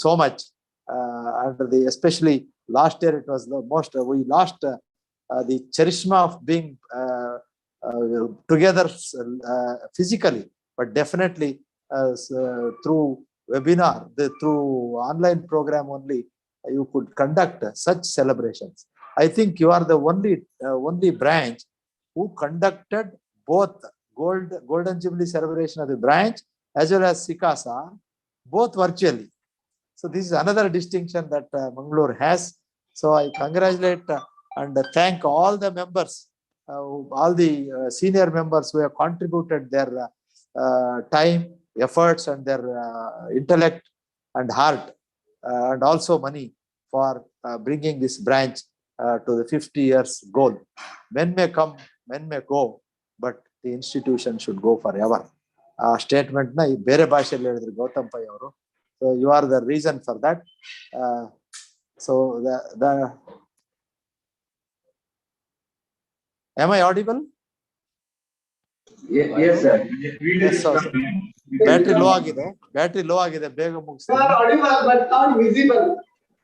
so much. And especially last year, it was the most, we lost the charisma of being together physically, but definitely through webinar, through online program only, you could conduct such celebrations. I think you are the only branch who conducted both Golden Jubilee celebration of the branch as well as SICASA, both virtually. So this is another distinction that Mangalore has. So I congratulate and thank all the members, all the senior members who have contributed their time, efforts, and their intellect and heart, and also money for bringing this branch to the 50 years goal. Men may come, men may go, but the institution should go forever. Statement na ಬೇರೆ ಭಾಷೆಯಲ್ಲಿ ಹೇಳಿದ್ರು Gautam pi ಅವರು. So you are the reason for that. So the am I audible? Yes, sir. Yes, sir. Battery low ಆಗಿದೆ, ಬೇಗ ಮುಗಿಸಿ.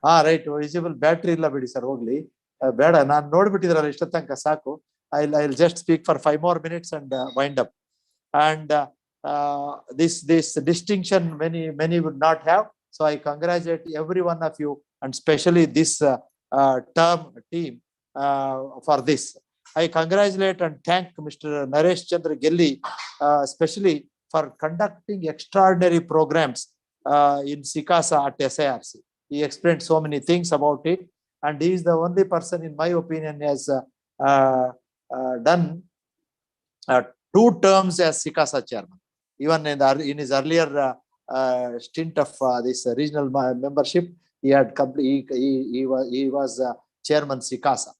ಹಾ right, visible battery ಇಲ್ಲ ಬಿಡಿ ಸರ್, ಹೋಗ್ಲಿ, ಬೇಡ, ನಾನು ನೋಡ್ಬಿಟ್ಟಿದ್ರಲ್ಲ ಇಷ್ಟ ತನಕ ಸಾಕು. I'll just speak for 5 more minutes and wind up. And this distinction many would not have. So I congratulate every one of you, and especially this term team for this. I congratulate and thank Mr. Naresh Chandra Gelli, especially for conducting extraordinary programs in SICASA at SIRC. He explained so many things about it, and he is the only person, in my opinion, has done 2 terms as SICASA chairman. Even in his earlier stint of this regional membership, he had he was chairman SICASA.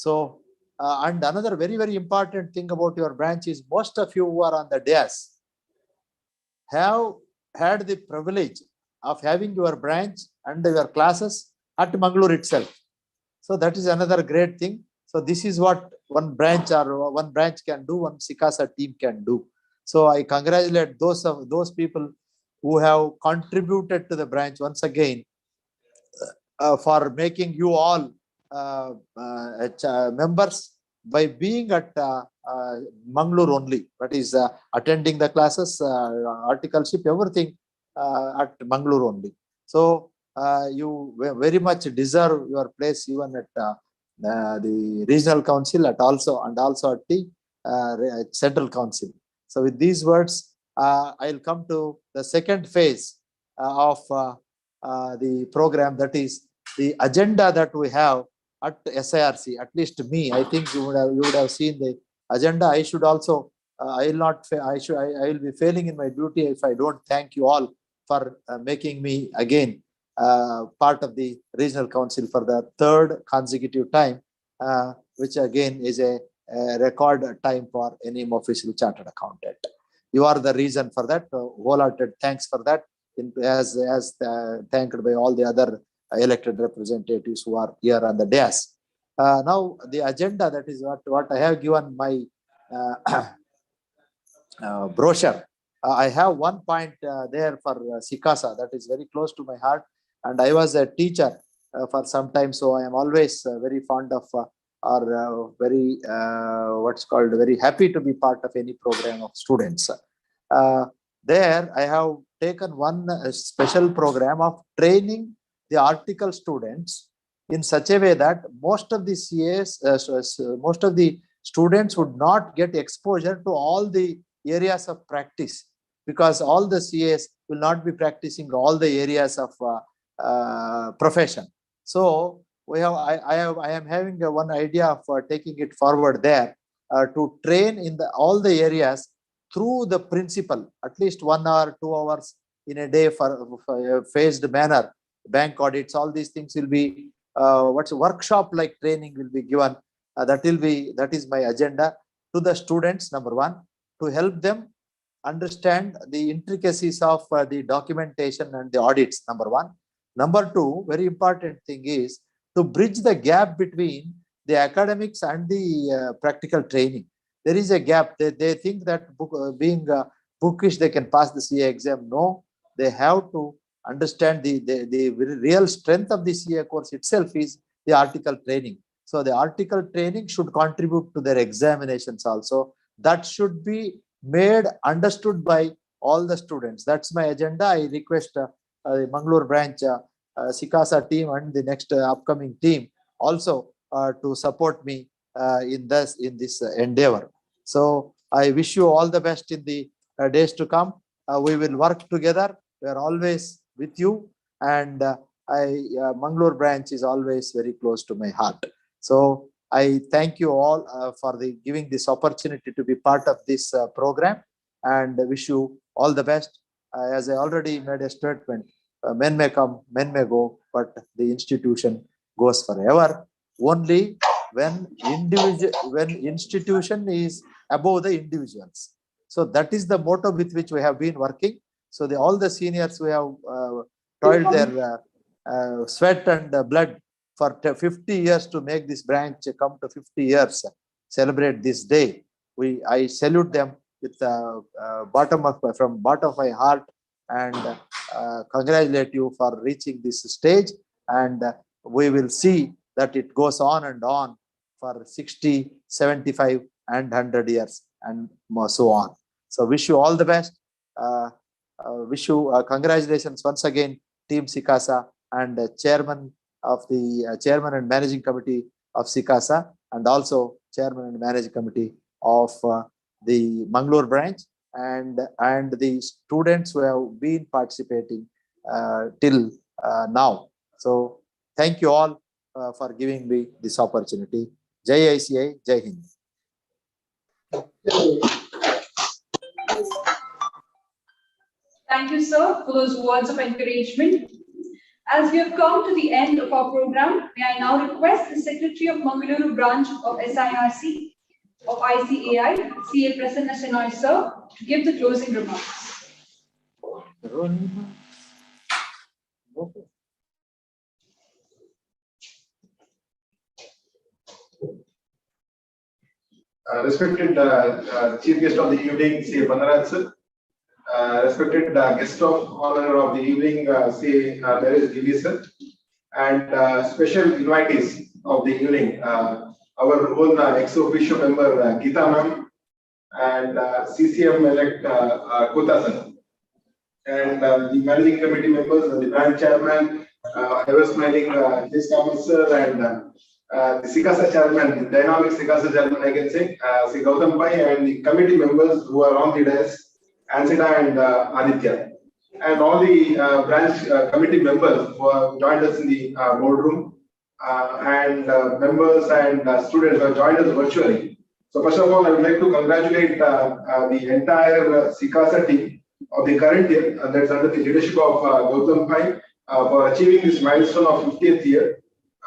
So and another very important thing about your branch is most of you who are on the dais have had the privilege of having your branch and your classes at Mangaluru itself. So that is another great thing. So this is what one branch can do, one SICASA team can do. So I congratulate those people who have contributed to the branch once again for making you all members by being at Mangaluru only, that is attending the classes, articleship, everything at Mangaluru only. So you very much deserve your place even at the regional council and also at the central council. So with these words, I'll come to the second phase of the program, that is the agenda that we have at SIRC. At least me, I think you would have seen the agenda. I should also I will be failing in my duty if I don't thank you all for making me again part of the regional council for the third consecutive time, which again is a record time for any official chartered accountant. You are the reason for that. Wholehearted thanks for that, as thanked by all the other elected representatives who are here on the dais. Now the agenda, that is what I have given my brochure. I have one point there for SICASA that is very close to my heart, and I was a teacher for some time, so I am always very fond of or very very happy to be part of any program of students. There I have taken one special program of training the article students in such a way that most of the CAs, most of the students would not get exposure to all the areas of practice, because all the CAs will not be practicing all the areas of profession. So I am having one idea of taking it forward there to train in all the areas through the principal, at least 1 hour, 2 hours in a day for a phased manner. Bank audits, all these things will be workshop like training will be given. That is my agenda to the students. Number one, to help them understand the intricacies of the documentation and the audits. Number one. Number two, very important thing is to bridge the gap between the academics and the practical training. There is a gap. They think that being bookish, they can pass the CA exam. No, they have to understand the real strength of the CA course itself is the article training. So the article training should contribute to their examinations also. That should be made understood by all the students. That's my agenda. I request the Mangaluru branch SICASA team and the next upcoming team also to support me in this endeavor. So I wish you all the best in the days to come. We will work together. We are always with you, and Mangaluru branch is always very close to my heart. So I thank you all for giving this opportunity to be part of this program, and wish you all the best. As I already made a statement, men may come, men may go, but the institution goes forever. Only when institution is above the individuals. So that is the motto with which we have been working. So all the seniors who have toiled their sweat and blood for 50 years to make this branch come to 50 years, celebrate this day. I salute them with from bottom of my heart, and congratulate you for reaching this stage. And we will see that it goes on and on for 60, 75 and 100 years and so on. So wish you all the best. Wish you congratulations once again, Team SICASA and chairman and managing committee of SICASA, and also chairman and managing committee of the Mangaluru branch, and the students who have been participating till now. So thank you all for giving me this opportunity. Jai ICI, Jai Hind. Thank you, sir, for those words of encouragement. As we have come to the end of our program, may I now request the Secretary of Mangaluru branch of SIRC of ICAI, CA Prasanna Shenoy, sir, to give the closing remarks. Respected Chief Guest of the evening, CA Panaraj sir. Respected guest of honor of the evening, CA Jubilee sir. And special invitees of the evening, our own ex officio member Geeta ma'am, and CCM elect Kota sir, and the managing committee members, the branch chairman, I was smiling J. Thomas sir, and the SICASA chairman, the dynamic SICASA chairman, I can say, Sri Gautam Pai, and the committee members who are on the dais, Ansita and Aditya, and all the branch committee members who have joined us in the boardroom, and members and students who have joined us virtually. So first of all, I would like to congratulate the entire SICASA team of the current year, that's under the leadership of Gautam Pai, for achieving this milestone of 50th year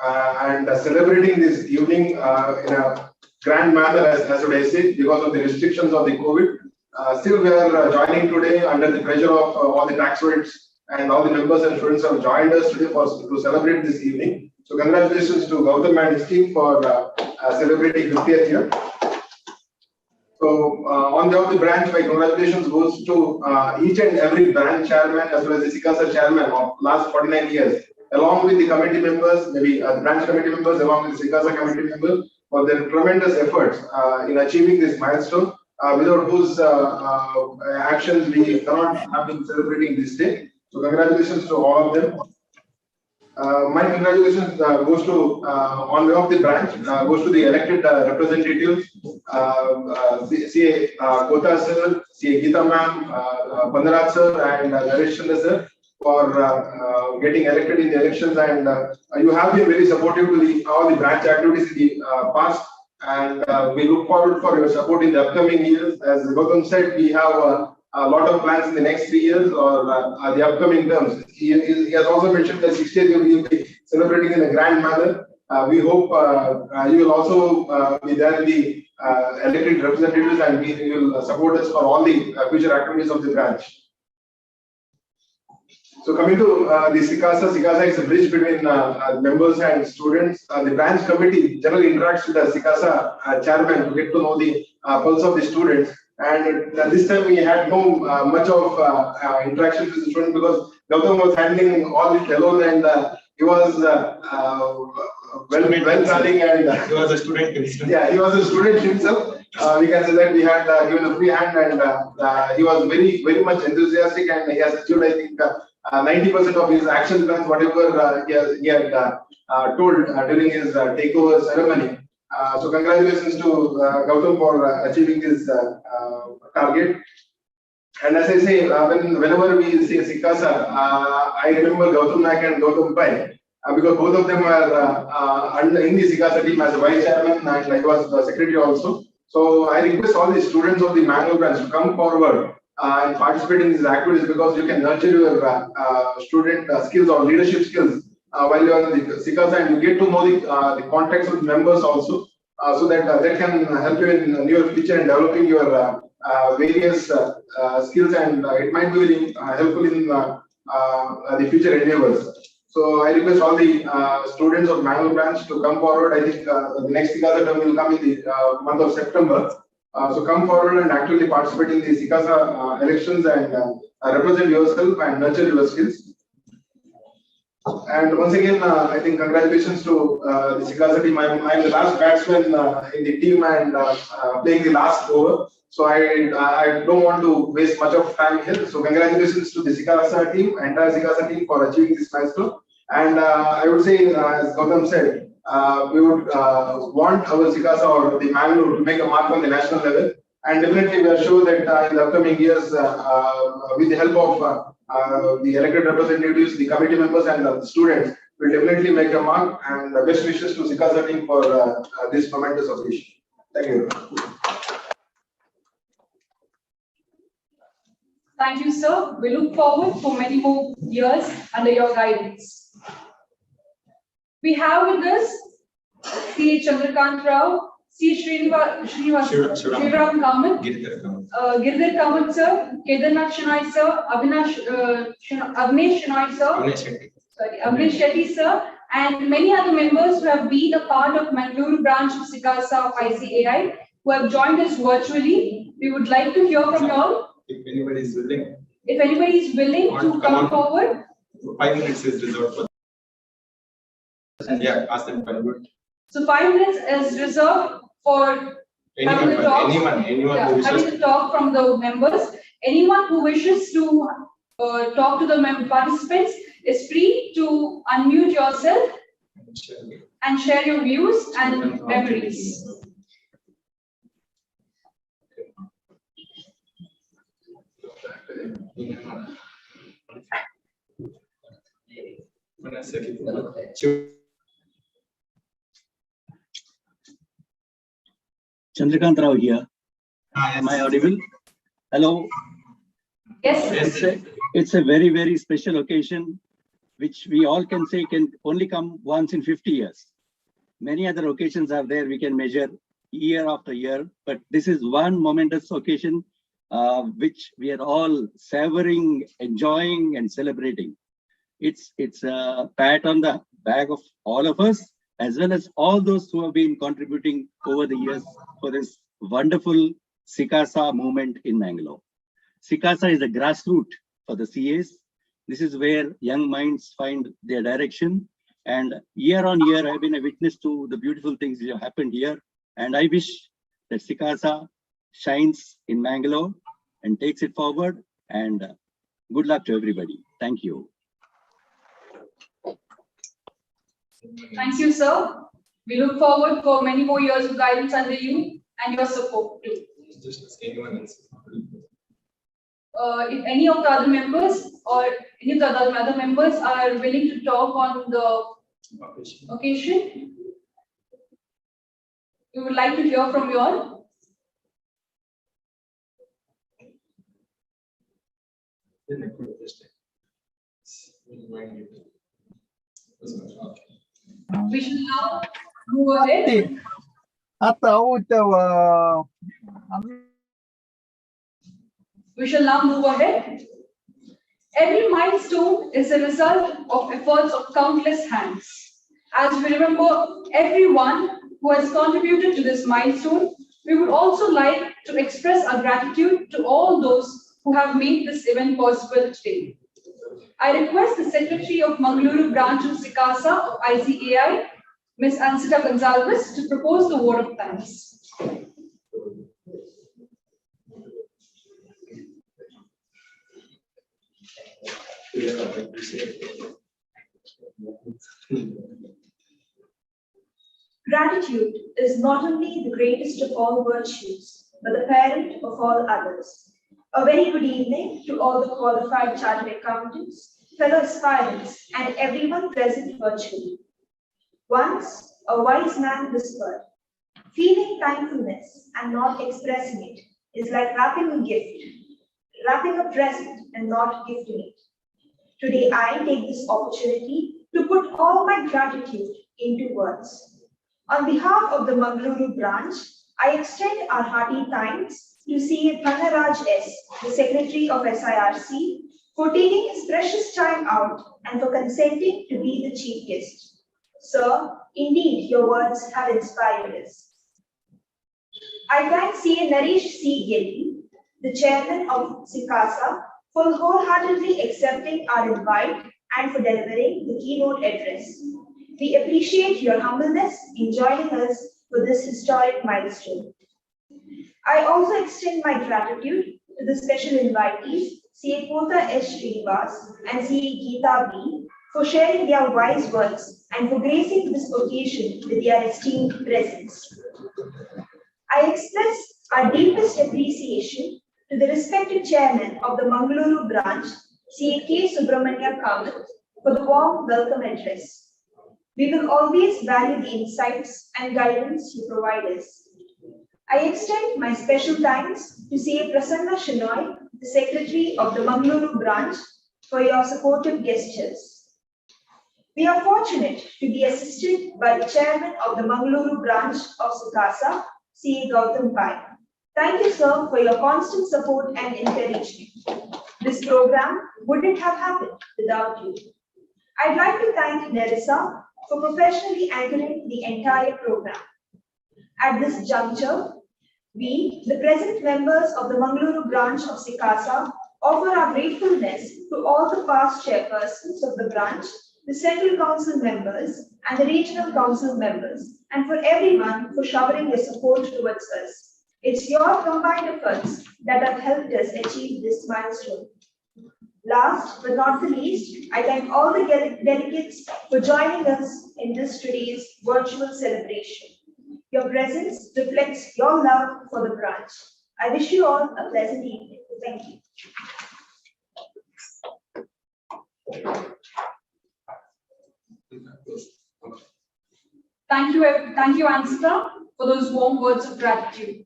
and celebrating this evening in a grand manner, as would I say, because of the restrictions of the COVID. Still, we are joining today under the pressure of all the tax rates, and all the members and students have joined us today to celebrate this evening. So congratulations to Gautam and his team for celebrating 50th year. So on behalf of the branch, my congratulations goes to each and every branch chairman as well as the SICASA chairman of last 49 years, along with the committee members, maybe the branch committee members, along with the SICASA committee members, for their tremendous efforts in achieving this milestone, without whose actions we cannot have been celebrating this day. So congratulations to all of them. My congratulations goes to, on behalf of the branch, goes to the elected representatives, CA Kota sir, CA Geeta ma'am, Pandaraj sir, and Naresh Chandra sir, for getting elected in the elections, and you have been very supportive to all the branch activities in the past, and we look forward for your support in the upcoming years. As Gautam said, we have a lot of plans in the next 3 years or the upcoming terms. He has also mentioned that 60th year we will be celebrating in a grand manner. We hope you will also be there in the elected representatives, and you will support us for all the future activities of the branch. So coming to the SICASA, SICASA is a bridge between members and students. The branch committee generally interacts with the SICASA chairman to get to know the pulse of the students. And this time we had no much of interaction with the students because Gautam was handling all it alone, and he was well planning, and He was a student himself. Yeah, he was a student himself. We can say that we had given a free hand, and he was very much enthusiastic, and he has achieved, I think, 90% of his action plans, whatever he had told during his takeover ceremony. So congratulations to Gautam for achieving this target. And as I say, whenever we say SICASA, I remember Gautam Naik and Gautam Pai, because both of them were in the SICASA team as a vice chairman, and I was the secretary also. So I request all the students of the Mangaluru branch to come forward and participate in these activities, because you can nurture your student skills or leadership skills while you are in the SICASA, and you get to know the context of members also, so that that can help you in your future in developing your various skills, and it might be very helpful in the future endeavors. So I request all the students of Mangaluru branch to come forward. I think the next SICASA term will come in the month of September. So come forward and actively participate in the SICASA elections, and represent yourself and nurture your skills. And once again, I think congratulations to the SICASA team. I'm the last batsman in the team, and playing the last over. So I don't want to waste much of time here. So congratulations to the SICASA team, entire SICASA team, for achieving this milestone. And I would say, as Gautam said, we would want our SICASA or the Mangaluru to make a mark on the national level. And definitely we are sure that in the upcoming years, with the help of the elected representatives, the committee members, and the students, will definitely make a mark. And best wishes to SICASA team for this momentous occasion. Thank you. Thank you, sir. We look forward for many more years under your guidance. We have with us C. Chandrakant Rao, C. Shriram Kamat, Girdhar Kamat sir, Kedarnath Shenoy sir, Avnesh Shenoy sir, Avnesh Shetty sir, and many other members who have been a part of Mangaluru branch of SICASA of ICAI, who have joined us virtually. We would like to hear from you all. If anybody is willing. If anybody is willing to come forward. 5 minutes is reserved for. And yeah, ask them if I'm good. So 5 minutes is reserved for having the talk. Anyone who Having wishes. the talk from the members. Anyone who wishes to talk to the participants is free to unmute yourself and share your views and memories. Chandrakant Rao here. Am I audible? Hello. Yes. It's a very, very special occasion, which we all can say can only come once in 50 years. Many other occasions are there we can measure year after year, but this is one momentous occasion which we are all savoring, enjoying, and celebrating. It's a pat on the back of all of us, as well as all those who have been contributing over the years for this wonderful SICASA movement in Mangalore. SICASA is the grassroots for the CAs. This is where young minds find their direction. And year on year, I've been a witness to the beautiful things that have happened here. And I wish that SICASA shines in Mangalore and takes it forward. And good luck to everybody. Thank you. Thank you, sir. We look forward for many more years of guidance under you and your support too. If any of the other members or any of the other members are willing to talk on the occasion, we would like to hear from you all. We shall now move ahead. We shall now move ahead. Every milestone is a result of efforts of countless hands. As we remember everyone who has contributed to this milestone, we would also like to express our gratitude to all those who have made this event possible today. I request the Secretary of Mangaluru branch of SICASA of ICAI, Ms. Ansita Gonzalez, to propose the vote of thanks. Gratitude is not only the greatest of all virtues, but the parent of all others. A very good evening to all the qualified chartered accountants, fellow aspirants, and everyone present virtually. Once, a wise man whispered, "Feeling thankfulness and not expressing it is like wrapping a gift, wrapping a present and not gifting it." Today, I take this opportunity to put all my gratitude into words. On behalf of the Mangaluru branch, I extend our hearty thanks to CA Pannaraj S., the Secretary of SIRC, for taking his precious time out and for consenting to be the chief guest. Sir, indeed, your words have inspired us. I thank CA Naresh C. Gelli, the chairman of SICASA, for wholeheartedly accepting our invite and for delivering the keynote address. We appreciate your humbleness in joining us for this historic milestone. I also extend my gratitude to the special invitees, CA Kota S. Srinivas and CA Geeta B., for sharing their wise words and for gracing this occasion with their esteemed presence. I express our deepest appreciation to the respected chairman of the Mangaluru branch, CA K. Subramania Kamath, for the warm welcome address. We will always value the insights and guidance you provide us. I extend my special thanks to CA Prasanna Shenoy, the Secretary of the Mangaluru branch, for your supportive gestures. We are fortunate to be assisted by the Chairman of the Mangaluru branch of SICASA, CA Gautam Pai. Thank you, sir, for your constant support and encouragement. This program wouldn't have happened without you. I'd like to thank Nerissa for professionally anchoring the entire program. At this juncture, we, the present members of the Mangaluru branch of SICASA, offer our gratefulness to all the past chairpersons of the branch the Central Council members, and the Regional Council members, and for everyone for showering your support towards us. It's your combined efforts that have helped us achieve this milestone. Last but not the least, I thank all the delegates for joining us in this today's virtual celebration. Your presence reflects your love for the branch. I wish you all a pleasant evening. Thank you. Thank you, Ansita, for those warm words of gratitude.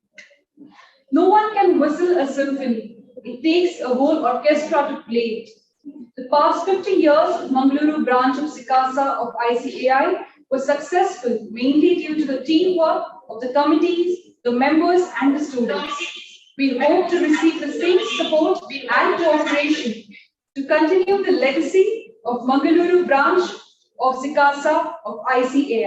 No one can whistle a symphony. It takes a whole orchestra to play it. The past 50 years of Mangaluru branch of SICASA of ICAI was successful mainly due to the teamwork of the committees, the members, and the students. We hope to receive the same support and cooperation to continue the legacy of Mangaluru branch of SICASA of ICAI.